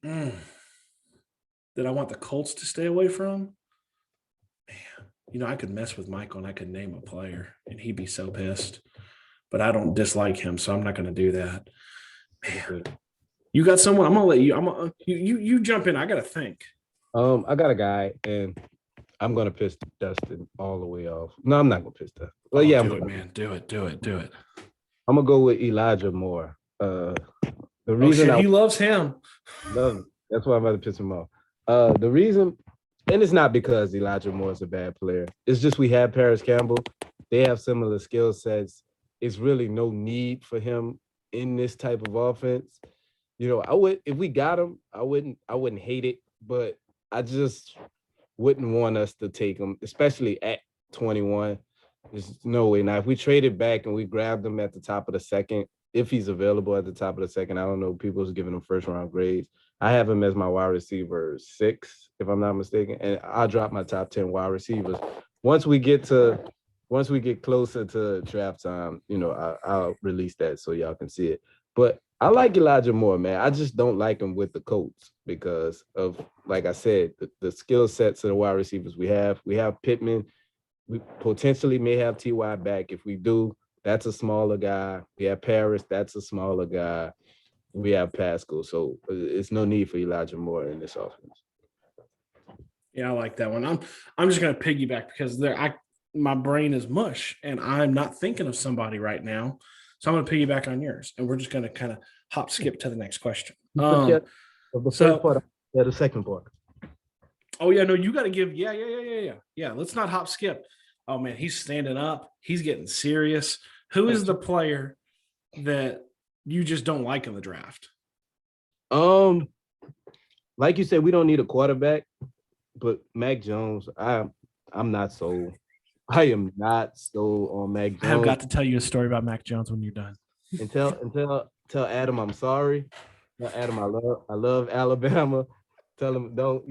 I want the Colts to stay away from, man, I could mess with Michael and I could name a player and he'd be so pissed. But I don't dislike him, so I'm not going to do that. Man, you got someone? I'm going to let you jump in. I got to think. I got a guy, and I'm going to piss Dustin all the way off. No, I'm not going to piss Dustin. Well, do it, man. Do it. I'm going to go with Elijah Moore. The reason he loves him. That's why I'm about to piss him off. The reason, and it's not because Elijah Moore is a bad player. It's just we have Paris Campbell. They have similar skill sets. It's really no need for him in this type of offense. If we got him, I wouldn't hate it, but I just wouldn't want us to take him, especially at 21. There's no way. Now, if we traded back and we grabbed him at the top of the second, if he's available at the top of the second, I don't know, people's giving him first round grades. I have him as my wide receiver 6, if I'm not mistaken, and I'll drop my top 10 wide receivers. Once we get closer to draft time, I'll release that so y'all can see it. But I like Elijah Moore, man. I just don't like him with the Colts because of, like I said, the skill sets of the wide receivers we have. We have Pittman. We potentially may have T.Y. back. If we do, that's a smaller guy. We have Paris. That's a smaller guy. We have Pascal. So it's no need for Elijah Moore in this offense. Yeah, I like that one. I'm just going to piggyback because my brain is mush and I'm not thinking of somebody right now. So I'm going to piggyback on yours, and we're just going to kind of hop skip to the next question. The first part, the second part. Oh yeah, no, you got to give. Yeah. Let's not hop skip. Oh man, he's standing up. He's getting serious. Who is the player that you just don't like in the draft? Like you said, we don't need a quarterback, but Mack Jones, I'm not sold. I am not sold on Mack Jones. I've got to tell you a story about Mack Jones when you're done. And tell Adam I'm sorry. Tell Adam I love Alabama. Tell him don't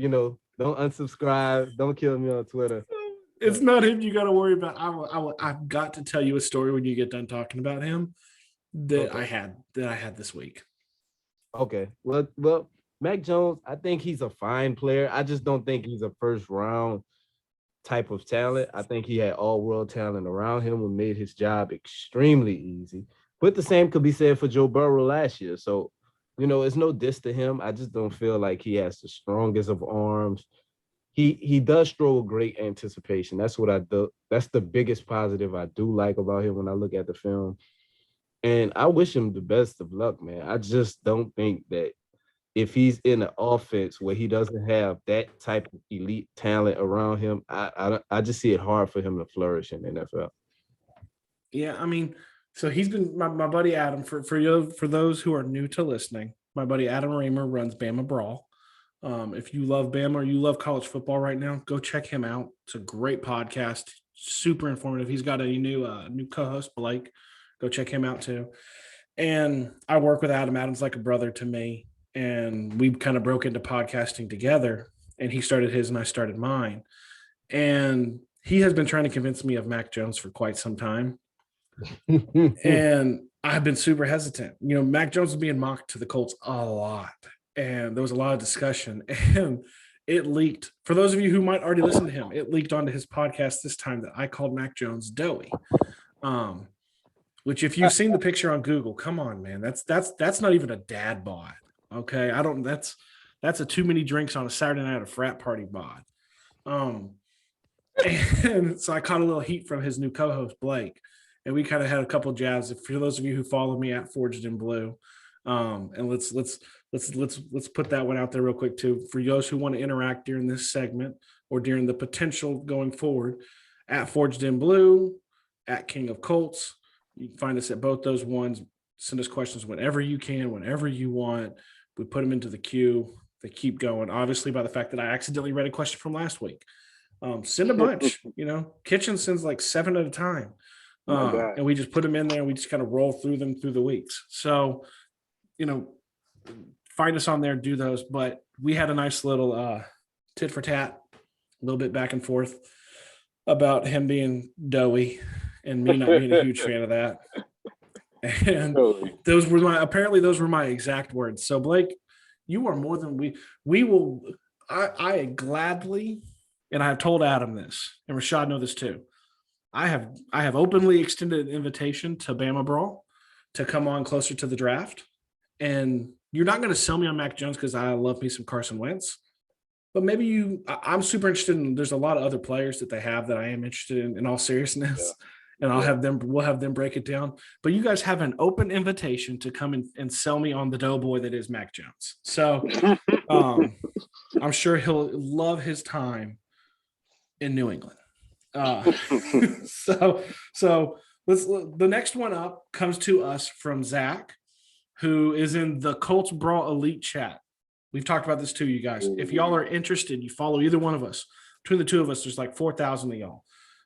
unsubscribe. Don't kill me on Twitter. It's not him you got to worry about. I've got to tell you a story when you get done talking about him that I had this week. Okay. Well, Mack Jones, I think he's a fine player. I just don't think he's a first round type of talent. I think he had all world talent around him and made his job extremely easy. But the same could be said for Joe Burrow last year. So, it's no diss to him. I just don't feel like he has the strongest of arms. He does throw a great anticipation. That's what I do. That's the biggest positive I do like about him when I look at the film. And I wish him the best of luck, man. I just don't think that if he's in an offense where he doesn't have that type of elite talent around him, I just see it hard for him to flourish in the NFL. Yeah, I mean, so he's been my buddy Adam. For those who are new to listening, my buddy Adam Raymer runs Bama Brawl. If you love Bama or you love college football right now, go check him out. It's a great podcast, super informative. He's got a new co-host, Blake. Go check him out too. And I work with Adam. Adam's like a brother to me. And we kind of broke into podcasting together, and he started his and I started mine. And he has been trying to convince me of Mack Jones for quite some time. And I've been super hesitant. Mack Jones was being mocked to the Colts a lot, and there was a lot of discussion, and it leaked. For those of you who might already listen to him, it leaked onto his podcast this time that I called Mack Jones doughy. Which if you've seen the picture on Google, come on, man, that's not even a dad bod. Okay, that's a too many drinks on a Saturday night at a frat party bod. And so I caught a little heat from his new co-host Blake, and we kind of had a couple jabs. For those of you who follow me at Forged in Blue, and let's put that one out there real quick too. For those who want to interact during this segment or during the potential going forward, at Forged in Blue, at King of Colts, you can find us at both those ones. Send us questions whenever you can, whenever you want. We put them into the queue. They keep going. Obviously, by the fact that I accidentally read a question from last week. Send a bunch. Kitchen sends like 7 at a time. And we just put them in there and we just kind of roll through them through the weeks. So, find us on there, do those. But we had a nice little tit for tat, a little bit back and forth about him being doughy and me not being a huge fan of that. And those were my exact words. So Blake, you are more than we will. I gladly, and I have told Adam this, and Rashaad know this too. I have openly extended an invitation to Bama Brawl to come on closer to the draft. And you're not going to sell me on Mack Jones because I love me some Carson Wentz. But maybe I'm super interested in, there's a lot of other players that they have that I am interested in all seriousness. Yeah. And we'll have them break it down. But you guys have an open invitation to come in and sell me on the doughboy that is Mack Jones. So I'm sure he'll love his time in New England. So the next one up comes to us from Zach, who is in the Colts Brawl Elite chat. We've talked about this too, you guys. If y'all are interested, you follow either one of us. Between the two of us, there's like 4,000 of y'all.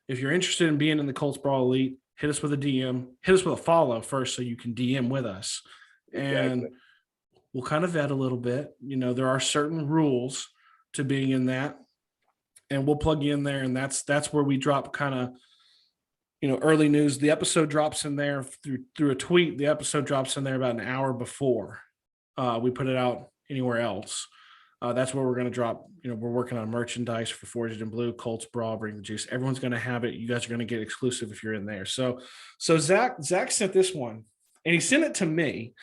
If you're interested in being in the Colts Brawl Elite, hit us with a DM. Hit us with a follow first so you can DM with us. And we'll kind of vet a little bit. There are certain rules to being in that. And we'll plug you in there. And that's where we drop kind of early news. The episode drops in there through a tweet. The episode drops in there about an hour before we put it out anywhere else. That's where we're going to drop. We're working on merchandise for Forged in Blue, Colts Brawl, Bring the Juice. Everyone's going to have it. You guys are going to get exclusive if you're in there. So Zach sent this one, and he sent it to me,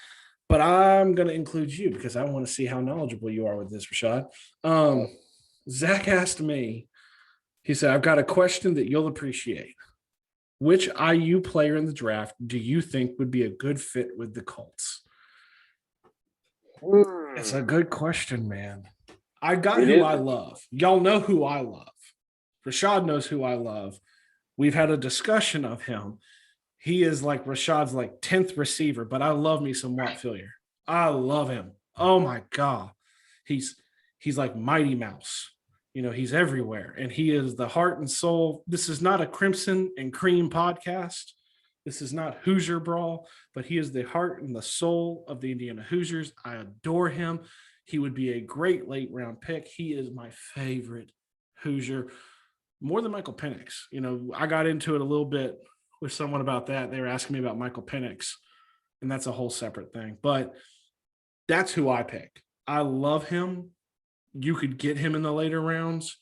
but I'm going to include you because I want to see how knowledgeable you are with this, Rashaad. Zach asked me. He said, "I've got a question that you'll appreciate. Which IU player in the draft do you think would be a good fit with the Colts?" It's a good question, man. I got who I love. Y'all know who I love. Rashaad knows who I love. We've had a discussion of him. He is like Rashaad's 10th receiver, but I love me some Watt Fillier. I love him. Oh my God. He's like Mighty Mouse. He's everywhere, and he is the heart and soul. This is not a Crimson and Cream podcast. This is not Hoosier Brawl, but he is the heart and the soul of the Indiana Hoosiers. I adore him. He would be a great late round pick. He is my favorite Hoosier, more than Michael Penix. I got into it a little bit with someone about that. They were asking me about Michael Penix, and that's a whole separate thing. But that's who I pick. I love him. You could get him in the later rounds.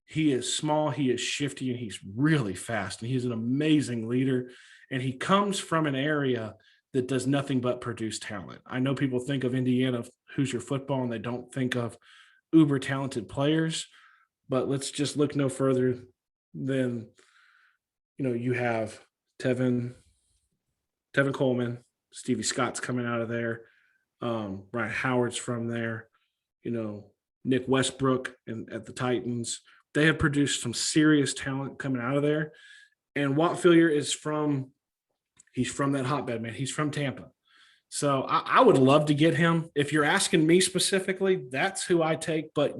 He is small, he is shifty, and he's really fast, and he's an amazing leader. And he comes from an area that does nothing but produce talent. I know people think of Indiana Hoosier football, and they don't think of uber talented players, but let's just look no further than, you have Tevin Coleman, Stevie Scott's coming out of there. Ryan Howard's from there, Nick Westbrook at the Titans. They have produced some serious talent coming out of there. And Watt Fillier is he's from that hotbed, man. He's from Tampa. So I would love to get him. If you're asking me specifically, that's who I take. But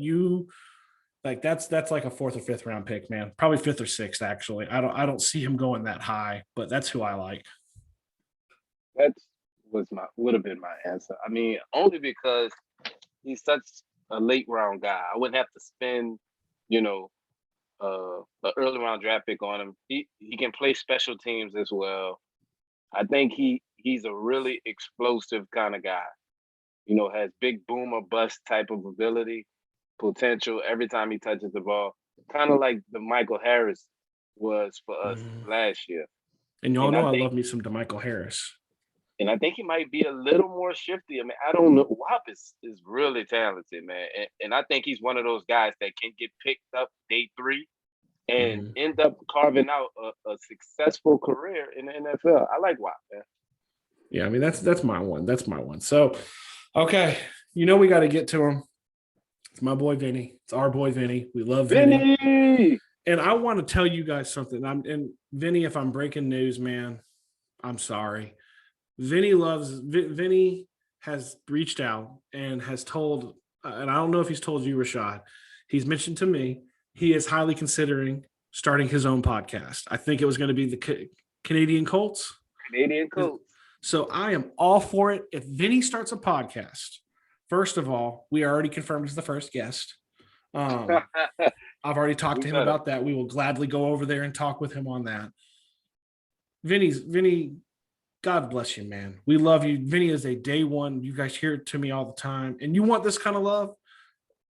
that's like a 4th or 5th round pick, man. Probably 5th or 6th, actually. I don't see him going that high, but that's who I like. That would have been my answer. I mean, only because he's such a late round guy. I wouldn't have to spend, an early round draft pick on him. He can play special teams as well. I think he's a really explosive kind of guy. Has big boom or bust type of ability, potential every time he touches the ball. Kind of like the Michael Harris was for us last year. And y'all know I love me some DeMichael Harris. And I think he might be a little more shifty. I mean, I don't know. Wop is really talented, man. And I think he's one of those guys that can get picked up day 3 and end up carving out a successful career in the NFL. I like Wop, man. Yeah, I mean, that's my one. That's my one. So, okay, we got to get to him. It's my boy Vinny. It's our boy Vinny. We love Vinny. And I want to tell you guys something. And Vinny, if I'm breaking news, man, I'm sorry. Vinny has reached out and has told, and I don't know if he's told you, Rashaad, he's mentioned to me, he is highly considering starting his own podcast. I think it was going to be the Canadian Colts. Canadian Colts. So I am all for it. If Vinny starts a podcast, first of all, we are already confirmed as the first guest. I've already talked to him about that. We will gladly go over there and talk with him on that. Vinny, God bless you, man. We love you. Vinny is a day one. You guys hear it to me all the time. And you want this kind of love?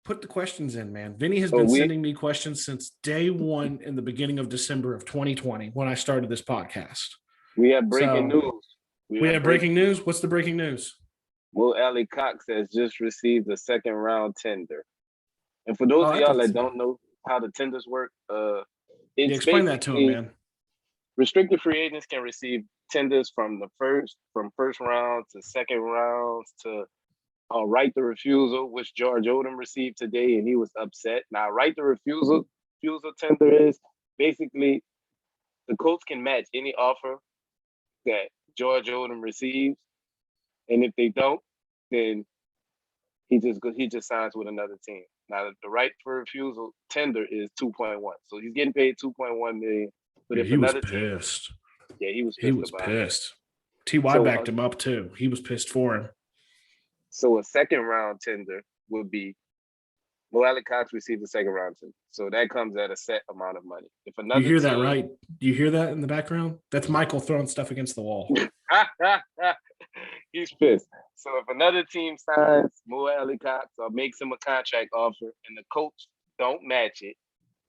Put the questions in, man. Vinny has been sending me questions since day one in the beginning of December of 2020 when I started this podcast. We have breaking news. We have breaking news. What's the breaking news? Will Alley Cox has just received a 2nd round tender. And for those of y'all that don't know how the tenders work, explain that to him, man. Restricted free agents can receive tenders from first round to 2nd rounds to right to refusal, which George Odom received today, and he was upset. Now, right to refusal tender is basically the Colts can match any offer that George Odom receives, and if they don't, then he just signs with another team. Now, the right for refusal tender is 2.1, so he's getting paid 2.1 million. But if he was another pissed. Yeah, he was pissed. He was pissed. Ty backed him up too. He was pissed for him. So a 2nd round tender would be Mo Alley Cox received a second round too. So that comes at a set amount of money. If another You hear that, team, right? Do you hear that in the background? That's Michael throwing stuff against the wall. he's pissed. So if another team signs Mo Alley Cox or makes him a contract offer and the coach don't match it,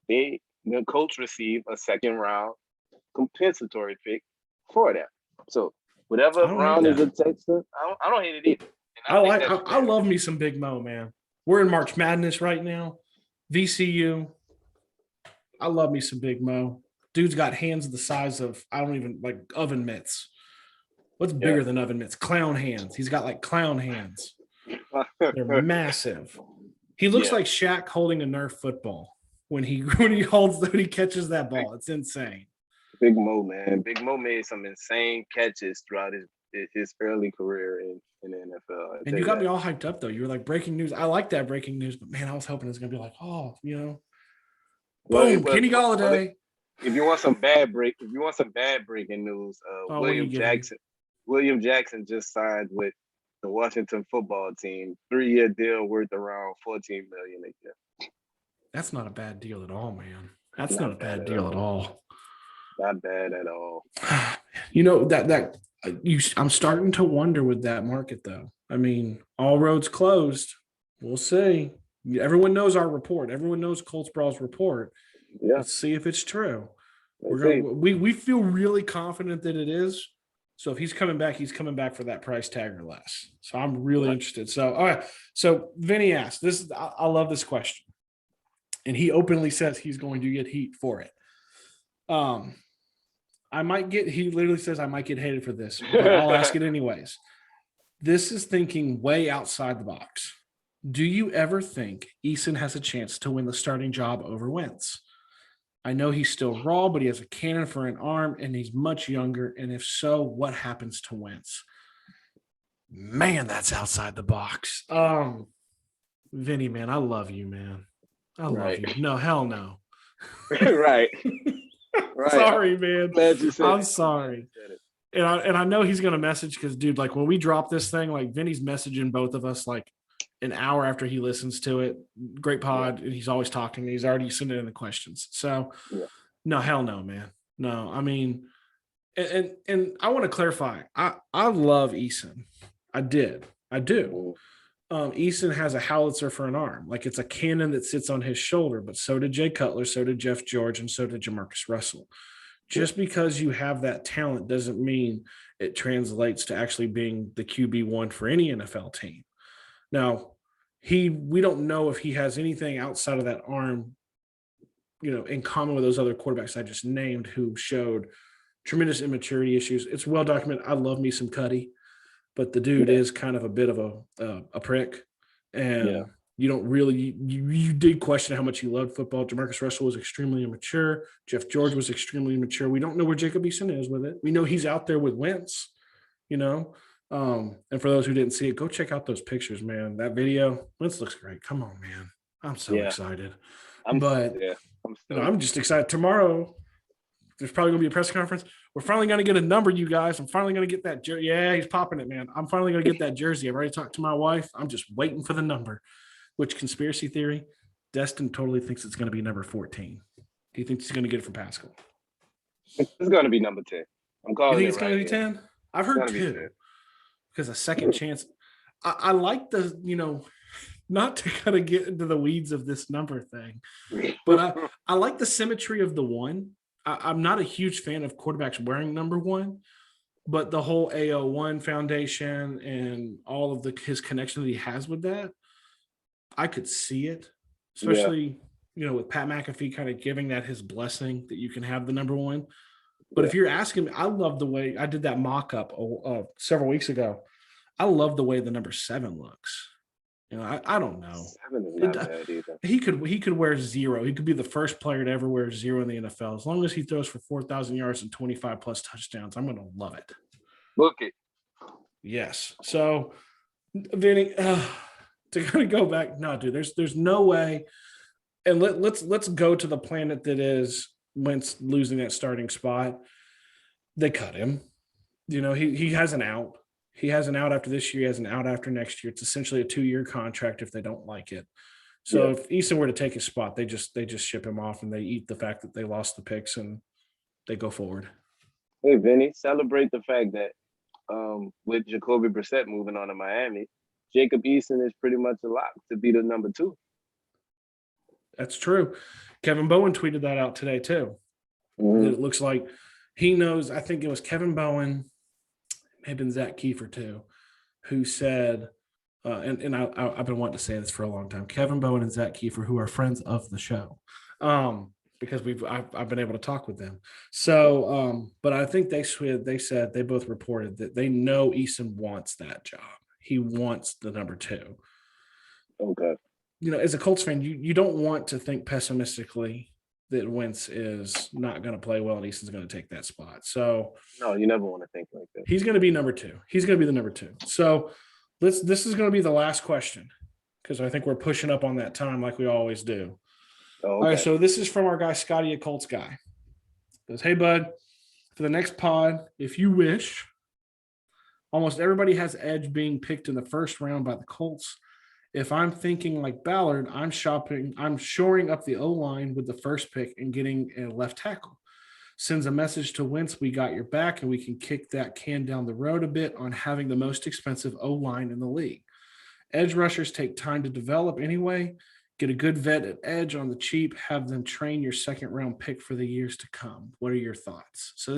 the coach receive a second round compensatory pick for that. So whatever Brown is a Texan, I don't hate it either. I love me some Big Mo, man. We're in March Madness right now. VCU. I love me some Big Mo. Dude's got hands the size of, I don't even like oven mitts. What's bigger than oven mitts? Clown hands. He's got like clown hands. They're massive. He looks like Shaq holding a Nerf football when he catches that ball. It's insane. Big Mo, man. Big Mo made some insane catches throughout his early career in the NFL. And you got me all hyped up though. You were like breaking news. I like that breaking news, but man, I was hoping it's gonna be like, boom, Kenny Golladay. If you want some bad breaking news, William Jackson just signed with the Washington football team, 3-year deal worth around $14 million a year. That's not a bad deal at all, man. That's not a bad deal at all. Not bad at all. I'm starting to wonder with that market though. I mean, all roads closed. We'll see. Everyone knows our report. Everyone knows Colts Brawl's report. Yeah. Let's see if it's true. We feel really confident that it is. So if he's coming back for that price tag or less. So I'm really interested. So all right. So Vinny asked this. I love this question, and he openly says he's going to get heat for it. He literally says I might get hated for this, but I'll ask it anyways. This is thinking way outside the box. Do you ever think Eason has a chance to win the starting job over Wentz? I know he's still raw, but he has a cannon for an arm and he's much younger. And if so, what happens to Wentz? Man, that's outside the box. Vinny, man, I love you, man. I love you. No, hell no. Right. Right. Sorry, man. I'm sorry. And I know he's gonna message because, dude, like when we drop this thing, like Vinny's messaging both of us like an hour after he listens to it. Great pod, and he's always talking. He's already sending in the questions. So, no, hell no, man. No, I mean, and I want to clarify. I love Eason. I do. Eason has a howitzer for an arm, like it's a cannon that sits on his shoulder. But so did Jay Cutler, so did Jeff George, and so did Jamarcus Russell. Just because you have that talent doesn't mean it translates to actually being the QB1 for any NFL team. Now, we don't know if he has anything outside of that arm, in common with those other quarterbacks I just named who showed tremendous immaturity issues. It's well documented. I love me some Cuddy, but the dude is kind of a bit of a prick. And you don't really you did question how much he loved football. Jamarcus Russell was extremely immature. Jeff George was extremely immature. We don't know where Jacob Eason is with it. We know he's out there with Wentz, And for those who didn't see it, go check out those pictures, man. That video, Wentz looks great. Come on, man. I'm so excited. I'm just excited. Tomorrow, there's probably going to be a press conference. We're finally going to get a number, you guys. I'm finally going to get that jersey. Yeah, he's popping it, man. I'm finally going to get that jersey. I've already talked to my wife. I'm just waiting for the number. Which conspiracy theory? Destin totally thinks it's going to be number 14. He thinks he's going to get it from Pascal. It's going to be number 10. I'm calling you think it it's going to be 10? I've heard 2. Because a second chance. I like the, not to kind of get into the weeds of this number thing, but I like the symmetry of the 1. I'm not a huge fan of quarterbacks wearing number 1, but the whole AO1 foundation and all of his connection that he has with that, I could see it, especially, with Pat McAfee kind of giving that his blessing that you can have the number 1. But if you're asking me, I love the way I did that mock-up several weeks ago. I love the way the number 7 looks. I don't know. 7 is not bad either. He could wear 0. He could be the first player to ever wear 0 in the NFL. As long as he throws for 4,000 yards and 25 plus touchdowns, I'm going to love it. Book it. Yes. So, Vinny, to kind of go back, no, dude, there's no way. And let's go to the planet that is Wentz losing that starting spot. They cut him. He has an out. He has an out after this year. He has an out after next year. It's essentially a 2-year contract if they don't like it. So if Eason were to take his spot, they just ship him off and they eat the fact that they lost the picks and they go forward. Hey, Vinny, celebrate the fact that with Jacoby Brissett moving on to Miami, Jacob Eason is pretty much a lock to be the number 2. That's true. Kevin Bowen tweeted that out today too. It looks like he knows. I think it was Kevin Bowen, maybe been Zach Kiefer too, who said, and I've been wanting to say this for a long time. Kevin Bowen and Zach Kiefer, who are friends of the show, because I've been able to talk with them. So, but I think they said they both reported that they know Eason wants that job. He wants the number 2. Okay. You know, as a Colts fan, you don't want to think pessimistically that Wentz is not going to play well and Eason's going to take that spot. So no, you never want to think like that. He's going to be number 2. He's going to be the number 2. So this is going to be the last question because I think we're pushing up on that time like we always do. Oh, okay. All right, so this is from our guy Scotty, a Colts guy. He goes, hey bud, for the next pod, if you wish, almost everybody has edge being picked in the first round by the Colts. If I'm thinking like Ballard, I'm shoring up the O-line with the first pick and getting a left tackle. Sends a message to Wentz, we got your back, and we can kick that can down the road a bit on having the most expensive O-line in the league. Edge rushers take time to develop anyway. Get a good vet at edge on the cheap, have them train your second-round pick for the years to come. What are your thoughts? So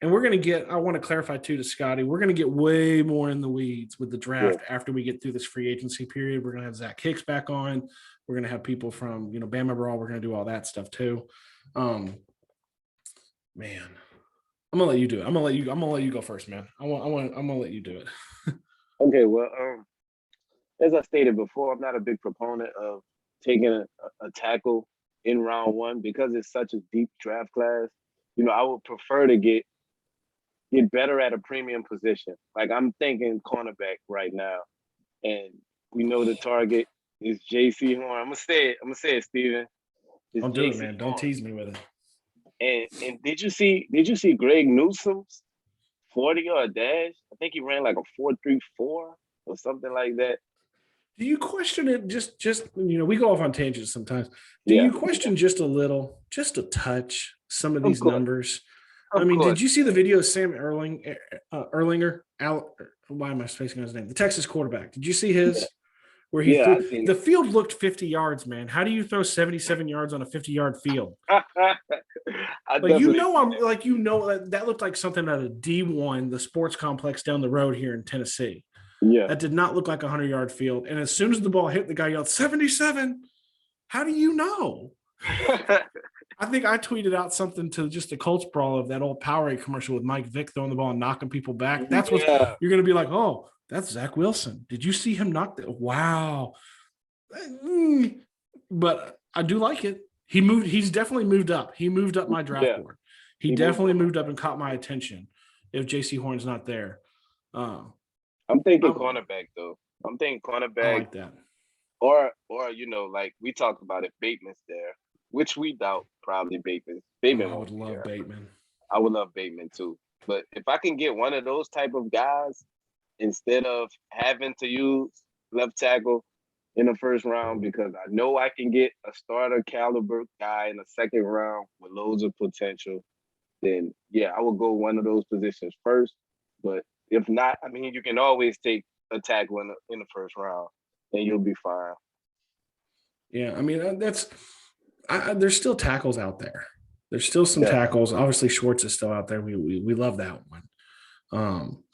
and we're going to get, I want to clarify too to Scotty, we're going to get way more in the weeds with the draft after we get through this free agency period. We're going to have Zach Hicks back on. We're going to have people from, Bama Brawl. We're going to do all that stuff too. Man, I'm going to let you do it. I'm going to let you go first, man. I'm going to let you do it. Okay. Well, as I stated before, I'm not a big proponent of taking a tackle in round 1 because it's such a deep draft class. I would prefer to get better at a premium position. Like I'm thinking cornerback right now. And we know the target is JC Horn. I'm gonna say it, Steven. Don't do it, man. Don't tease me with it. And did you see Greg Newsome's 40-yard dash? I think he ran like a 4.34 or something like that. Do you question it just we go off on tangents sometimes. Do you question just a little, just a touch, some of these numbers? Did you see the video of Sam Erlinger? Why am I spacing on his name? The Texas quarterback. Did you see his? Where he threw, the field looked 50 yards, man. How do you throw 77 yards on a 50-yard field? That looked like something at a D1, the sports complex down the road here in Tennessee. Yeah. That did not look like a 100-yard field. And as soon as the ball hit, the guy yelled, 77. How do you know? I think I tweeted out something to just the Colts brawl of that old Powerade commercial with Mike Vick throwing the ball and knocking people back. That's what you're going to be like, oh, that's Zach Wilson. Did you see him knock that? Wow. But I do like it. He's definitely moved up. He moved up my draft board. He definitely moved up and caught my attention if JC Horn's not there. I'm thinking cornerback, though. I'm thinking cornerback. I like that. Or like we talked about it, Bateman's there, which we doubt probably Bateman. I would love Bateman. I would love Bateman too. But if I can get one of those type of guys instead of having to use left tackle in the first round, because I know I can get a starter caliber guy in the second round with loads of potential, then I would go one of those positions first. But if not, you can always take a tackle in the first round and you'll be fine. Yeah, there's still tackles out there. There's still some tackles. Obviously, Schwartz is still out there. We love that one.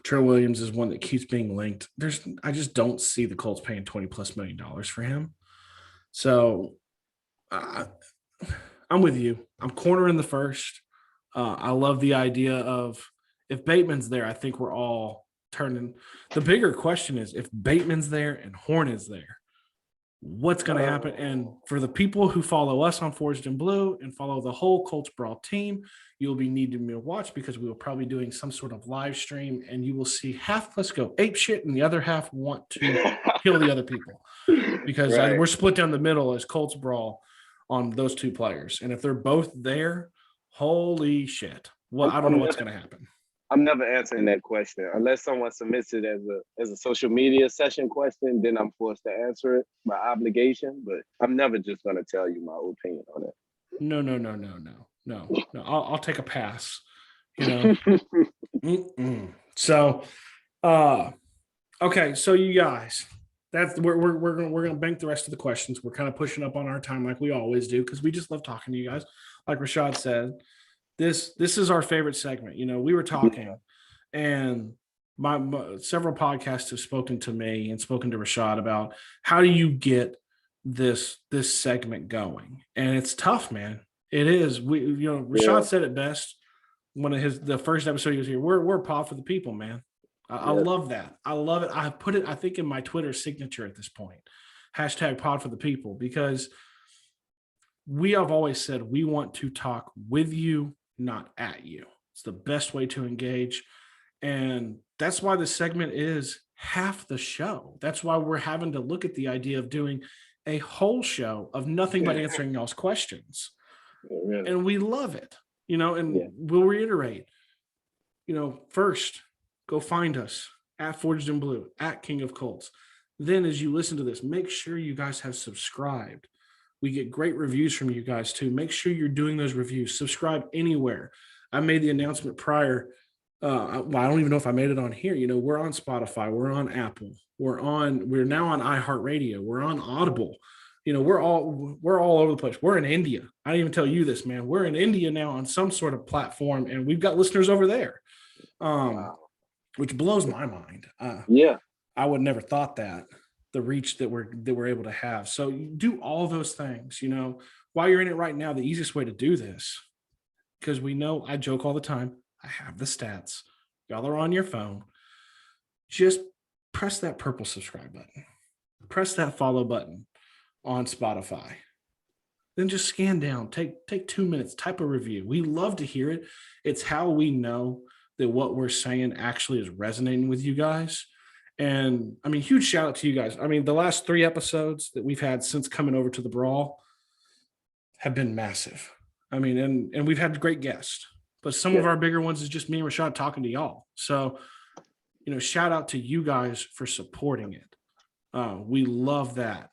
Trey Williams is one that keeps being linked. I just don't see the Colts paying $20+ million for him. So I'm with you. I'm corner in the first. I love the idea of if Bateman's there, I think we're all turning. The bigger question is if Bateman's there and Horn is there, what's going to happen? And for the people who follow us on Forged in Blue and follow the whole Colts Brawl team, you'll be needing to watch because we will probably be doing some sort of live stream and you will see half of us go ape shit and the other half want to kill the other people because we're split down the middle as Colts Brawl on those two players. And if they're both there, holy shit. Well, I don't know what's going to happen. I'm never answering that question unless someone submits it as a social media session question. Then I'm forced to answer it by obligation. But I'm never just gonna tell you my opinion on it. No. I'll take a pass. So, okay. So you guys, we're gonna bank the rest of the questions. We're kind of pushing up on our time like we always do because we just love talking to you guys. Like Rashaad said, this is our favorite segment. We were talking, and my several podcasts have spoken to me and spoken to Rashaad about how do you get this segment going, and it's tough, man. It is. Rashaad said it best when the first episode he was here. We're a pod for the people, man. I love that. I love it. I put it, I think, in my Twitter signature at this point. #pod for the people, because we have always said we want to talk with you, not at you. It's the best way to engage. And that's why the segment is half the show. That's why we're having to look at the idea of doing a whole show of nothing but answering y'all's questions. Really. And we love it, and we'll reiterate, first, go find us at Forged in Blue, at King of Colts. Then as you listen to this, make sure you guys have subscribed. We get great reviews from you guys too. Make sure you're doing those reviews. Subscribe anywhere. I made the announcement prior. I don't even know if I made it on here. We're on Spotify. We're on Apple. We're now on iHeartRadio. We're on Audible. We're all over the place. We're in India. I didn't even tell you this, man. We're in India now on some sort of platform, and we've got listeners over there. Which blows my mind. I would never thought that, the reach that we're able to have. So you do all those things, while you're in it right now. The easiest way to do this, because we know, I joke all the time, I have the stats. Y'all are on your phone. Just press that purple subscribe button. Press that follow button on Spotify. Then just scan down. Take 2 minutes. Type a review. We love to hear it. It's how we know that what we're saying actually is resonating with you guys. And I mean, huge shout out to you guys. I mean, the last 3 episodes that we've had since coming over to the Brawl have been massive. I mean, and we've had great guests, but some of our bigger ones is just me and Rashaad talking to y'all. So, shout out to you guys for supporting it. We love that.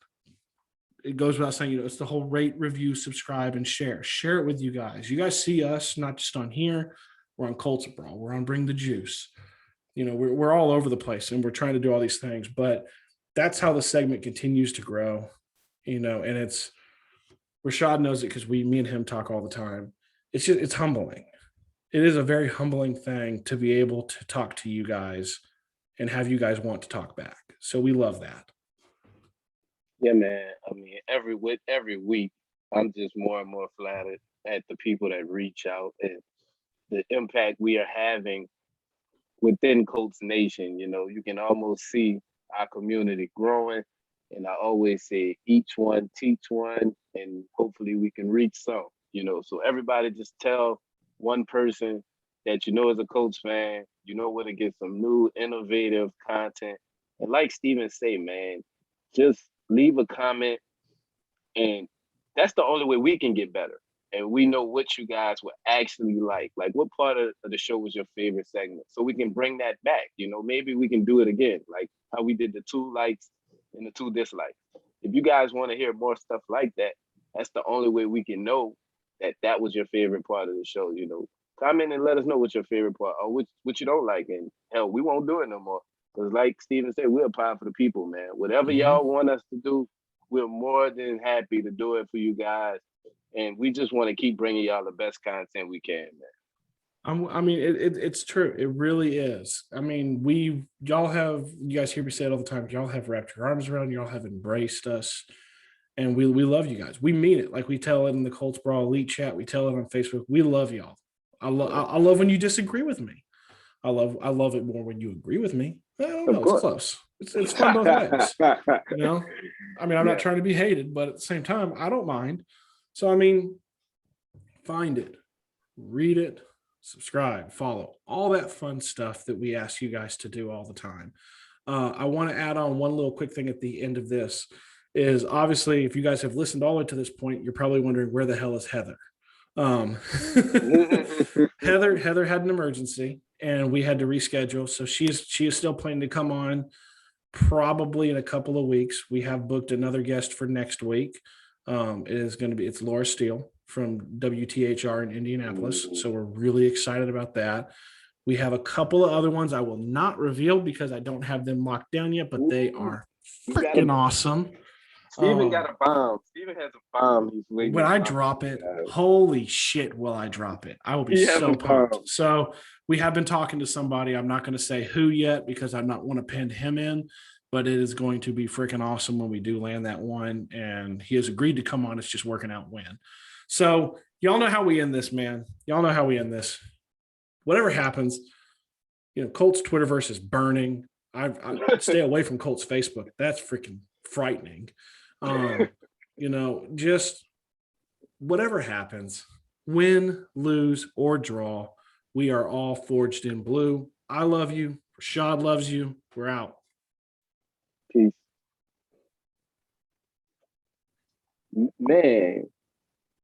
It goes without saying, it's the whole rate, review, subscribe, and share. Share it with you guys. You guys see us, not just on here. We're on Colts Brawl. We're on Bring the Juice. We're all over the place, and we're trying to do all these things. But that's how the segment continues to grow, and it's Rashaad knows it because me and him talk all the time. It's humbling. It is a very humbling thing to be able to talk to you guys and have you guys want to talk back. So we love that. Yeah, man. I mean, every week, I'm just more and more flattered at the people that reach out and the impact we are having within Colts Nation. You can almost see our community growing. And I always say, each one, teach one, and hopefully we can reach some, So everybody just tell one person that is a Colts fan, where to get some new, innovative content. And like Steven say, man, just leave a comment, and that's the only way we can get better. And we know what you guys would actually like. Like, what part of the show was your favorite segment? So we can bring that back. Maybe we can do it again, like how we did the 2 likes and the 2 dislikes. If you guys want to hear more stuff like that, that's the only way we can know that was your favorite part of the show. Comment and let us know what's your favorite part or what you don't like. And hell, we won't do it no more. Because like Steven said, we're a pod for the people, man. Whatever y'all want us to do, we're more than happy to do it for you guys. And we just want to keep bringing y'all the best content we can, man. I mean, it's true. It really is. I mean, you guys hear me say it all the time. Y'all have wrapped your arms around, y'all have embraced us. And we love you guys. We mean it. Like we tell it in the Colts Brawl Elite chat. We tell it on Facebook. We love y'all. I love when you disagree with me. I love it more when you agree with me. I don't know. It's close. It's fun both ways. I mean, I'm not trying to be hated, but at the same time, I don't mind. So, I mean, find it, read it, subscribe, follow, all that fun stuff that we ask you guys to do all the time. I want to add on one little quick thing at the end of this is obviously if you guys have listened all the way to this point, you're probably wondering where the hell is Heather? Heather had an emergency and we had to reschedule. So she is still planning to come on probably in a couple of weeks. We have booked another guest for next week. It's Laura Steele from WTHR in Indianapolis. So we're really excited about that. We have a couple of other ones I will not reveal because I don't have them locked down yet, but they are freaking awesome. Steven got a bomb. Steven has a bomb. He's waiting. When I drop it, holy shit, will I drop it? I will be so pumped. So we have been talking to somebody. I'm not going to say who yet because I not want to pin him in, but it is going to be freaking awesome when we do land that one. And he has agreed to come on. It's just working out when. So y'all know how we end this, man. Y'all know how we end this. Whatever happens, Colts Twitterverse is burning. I stay away from Colts Facebook. That's freaking frightening. Just whatever happens, win, lose, or draw, we are all forged in blue. I love you. Rashaad loves you. We're out. Peace. Man.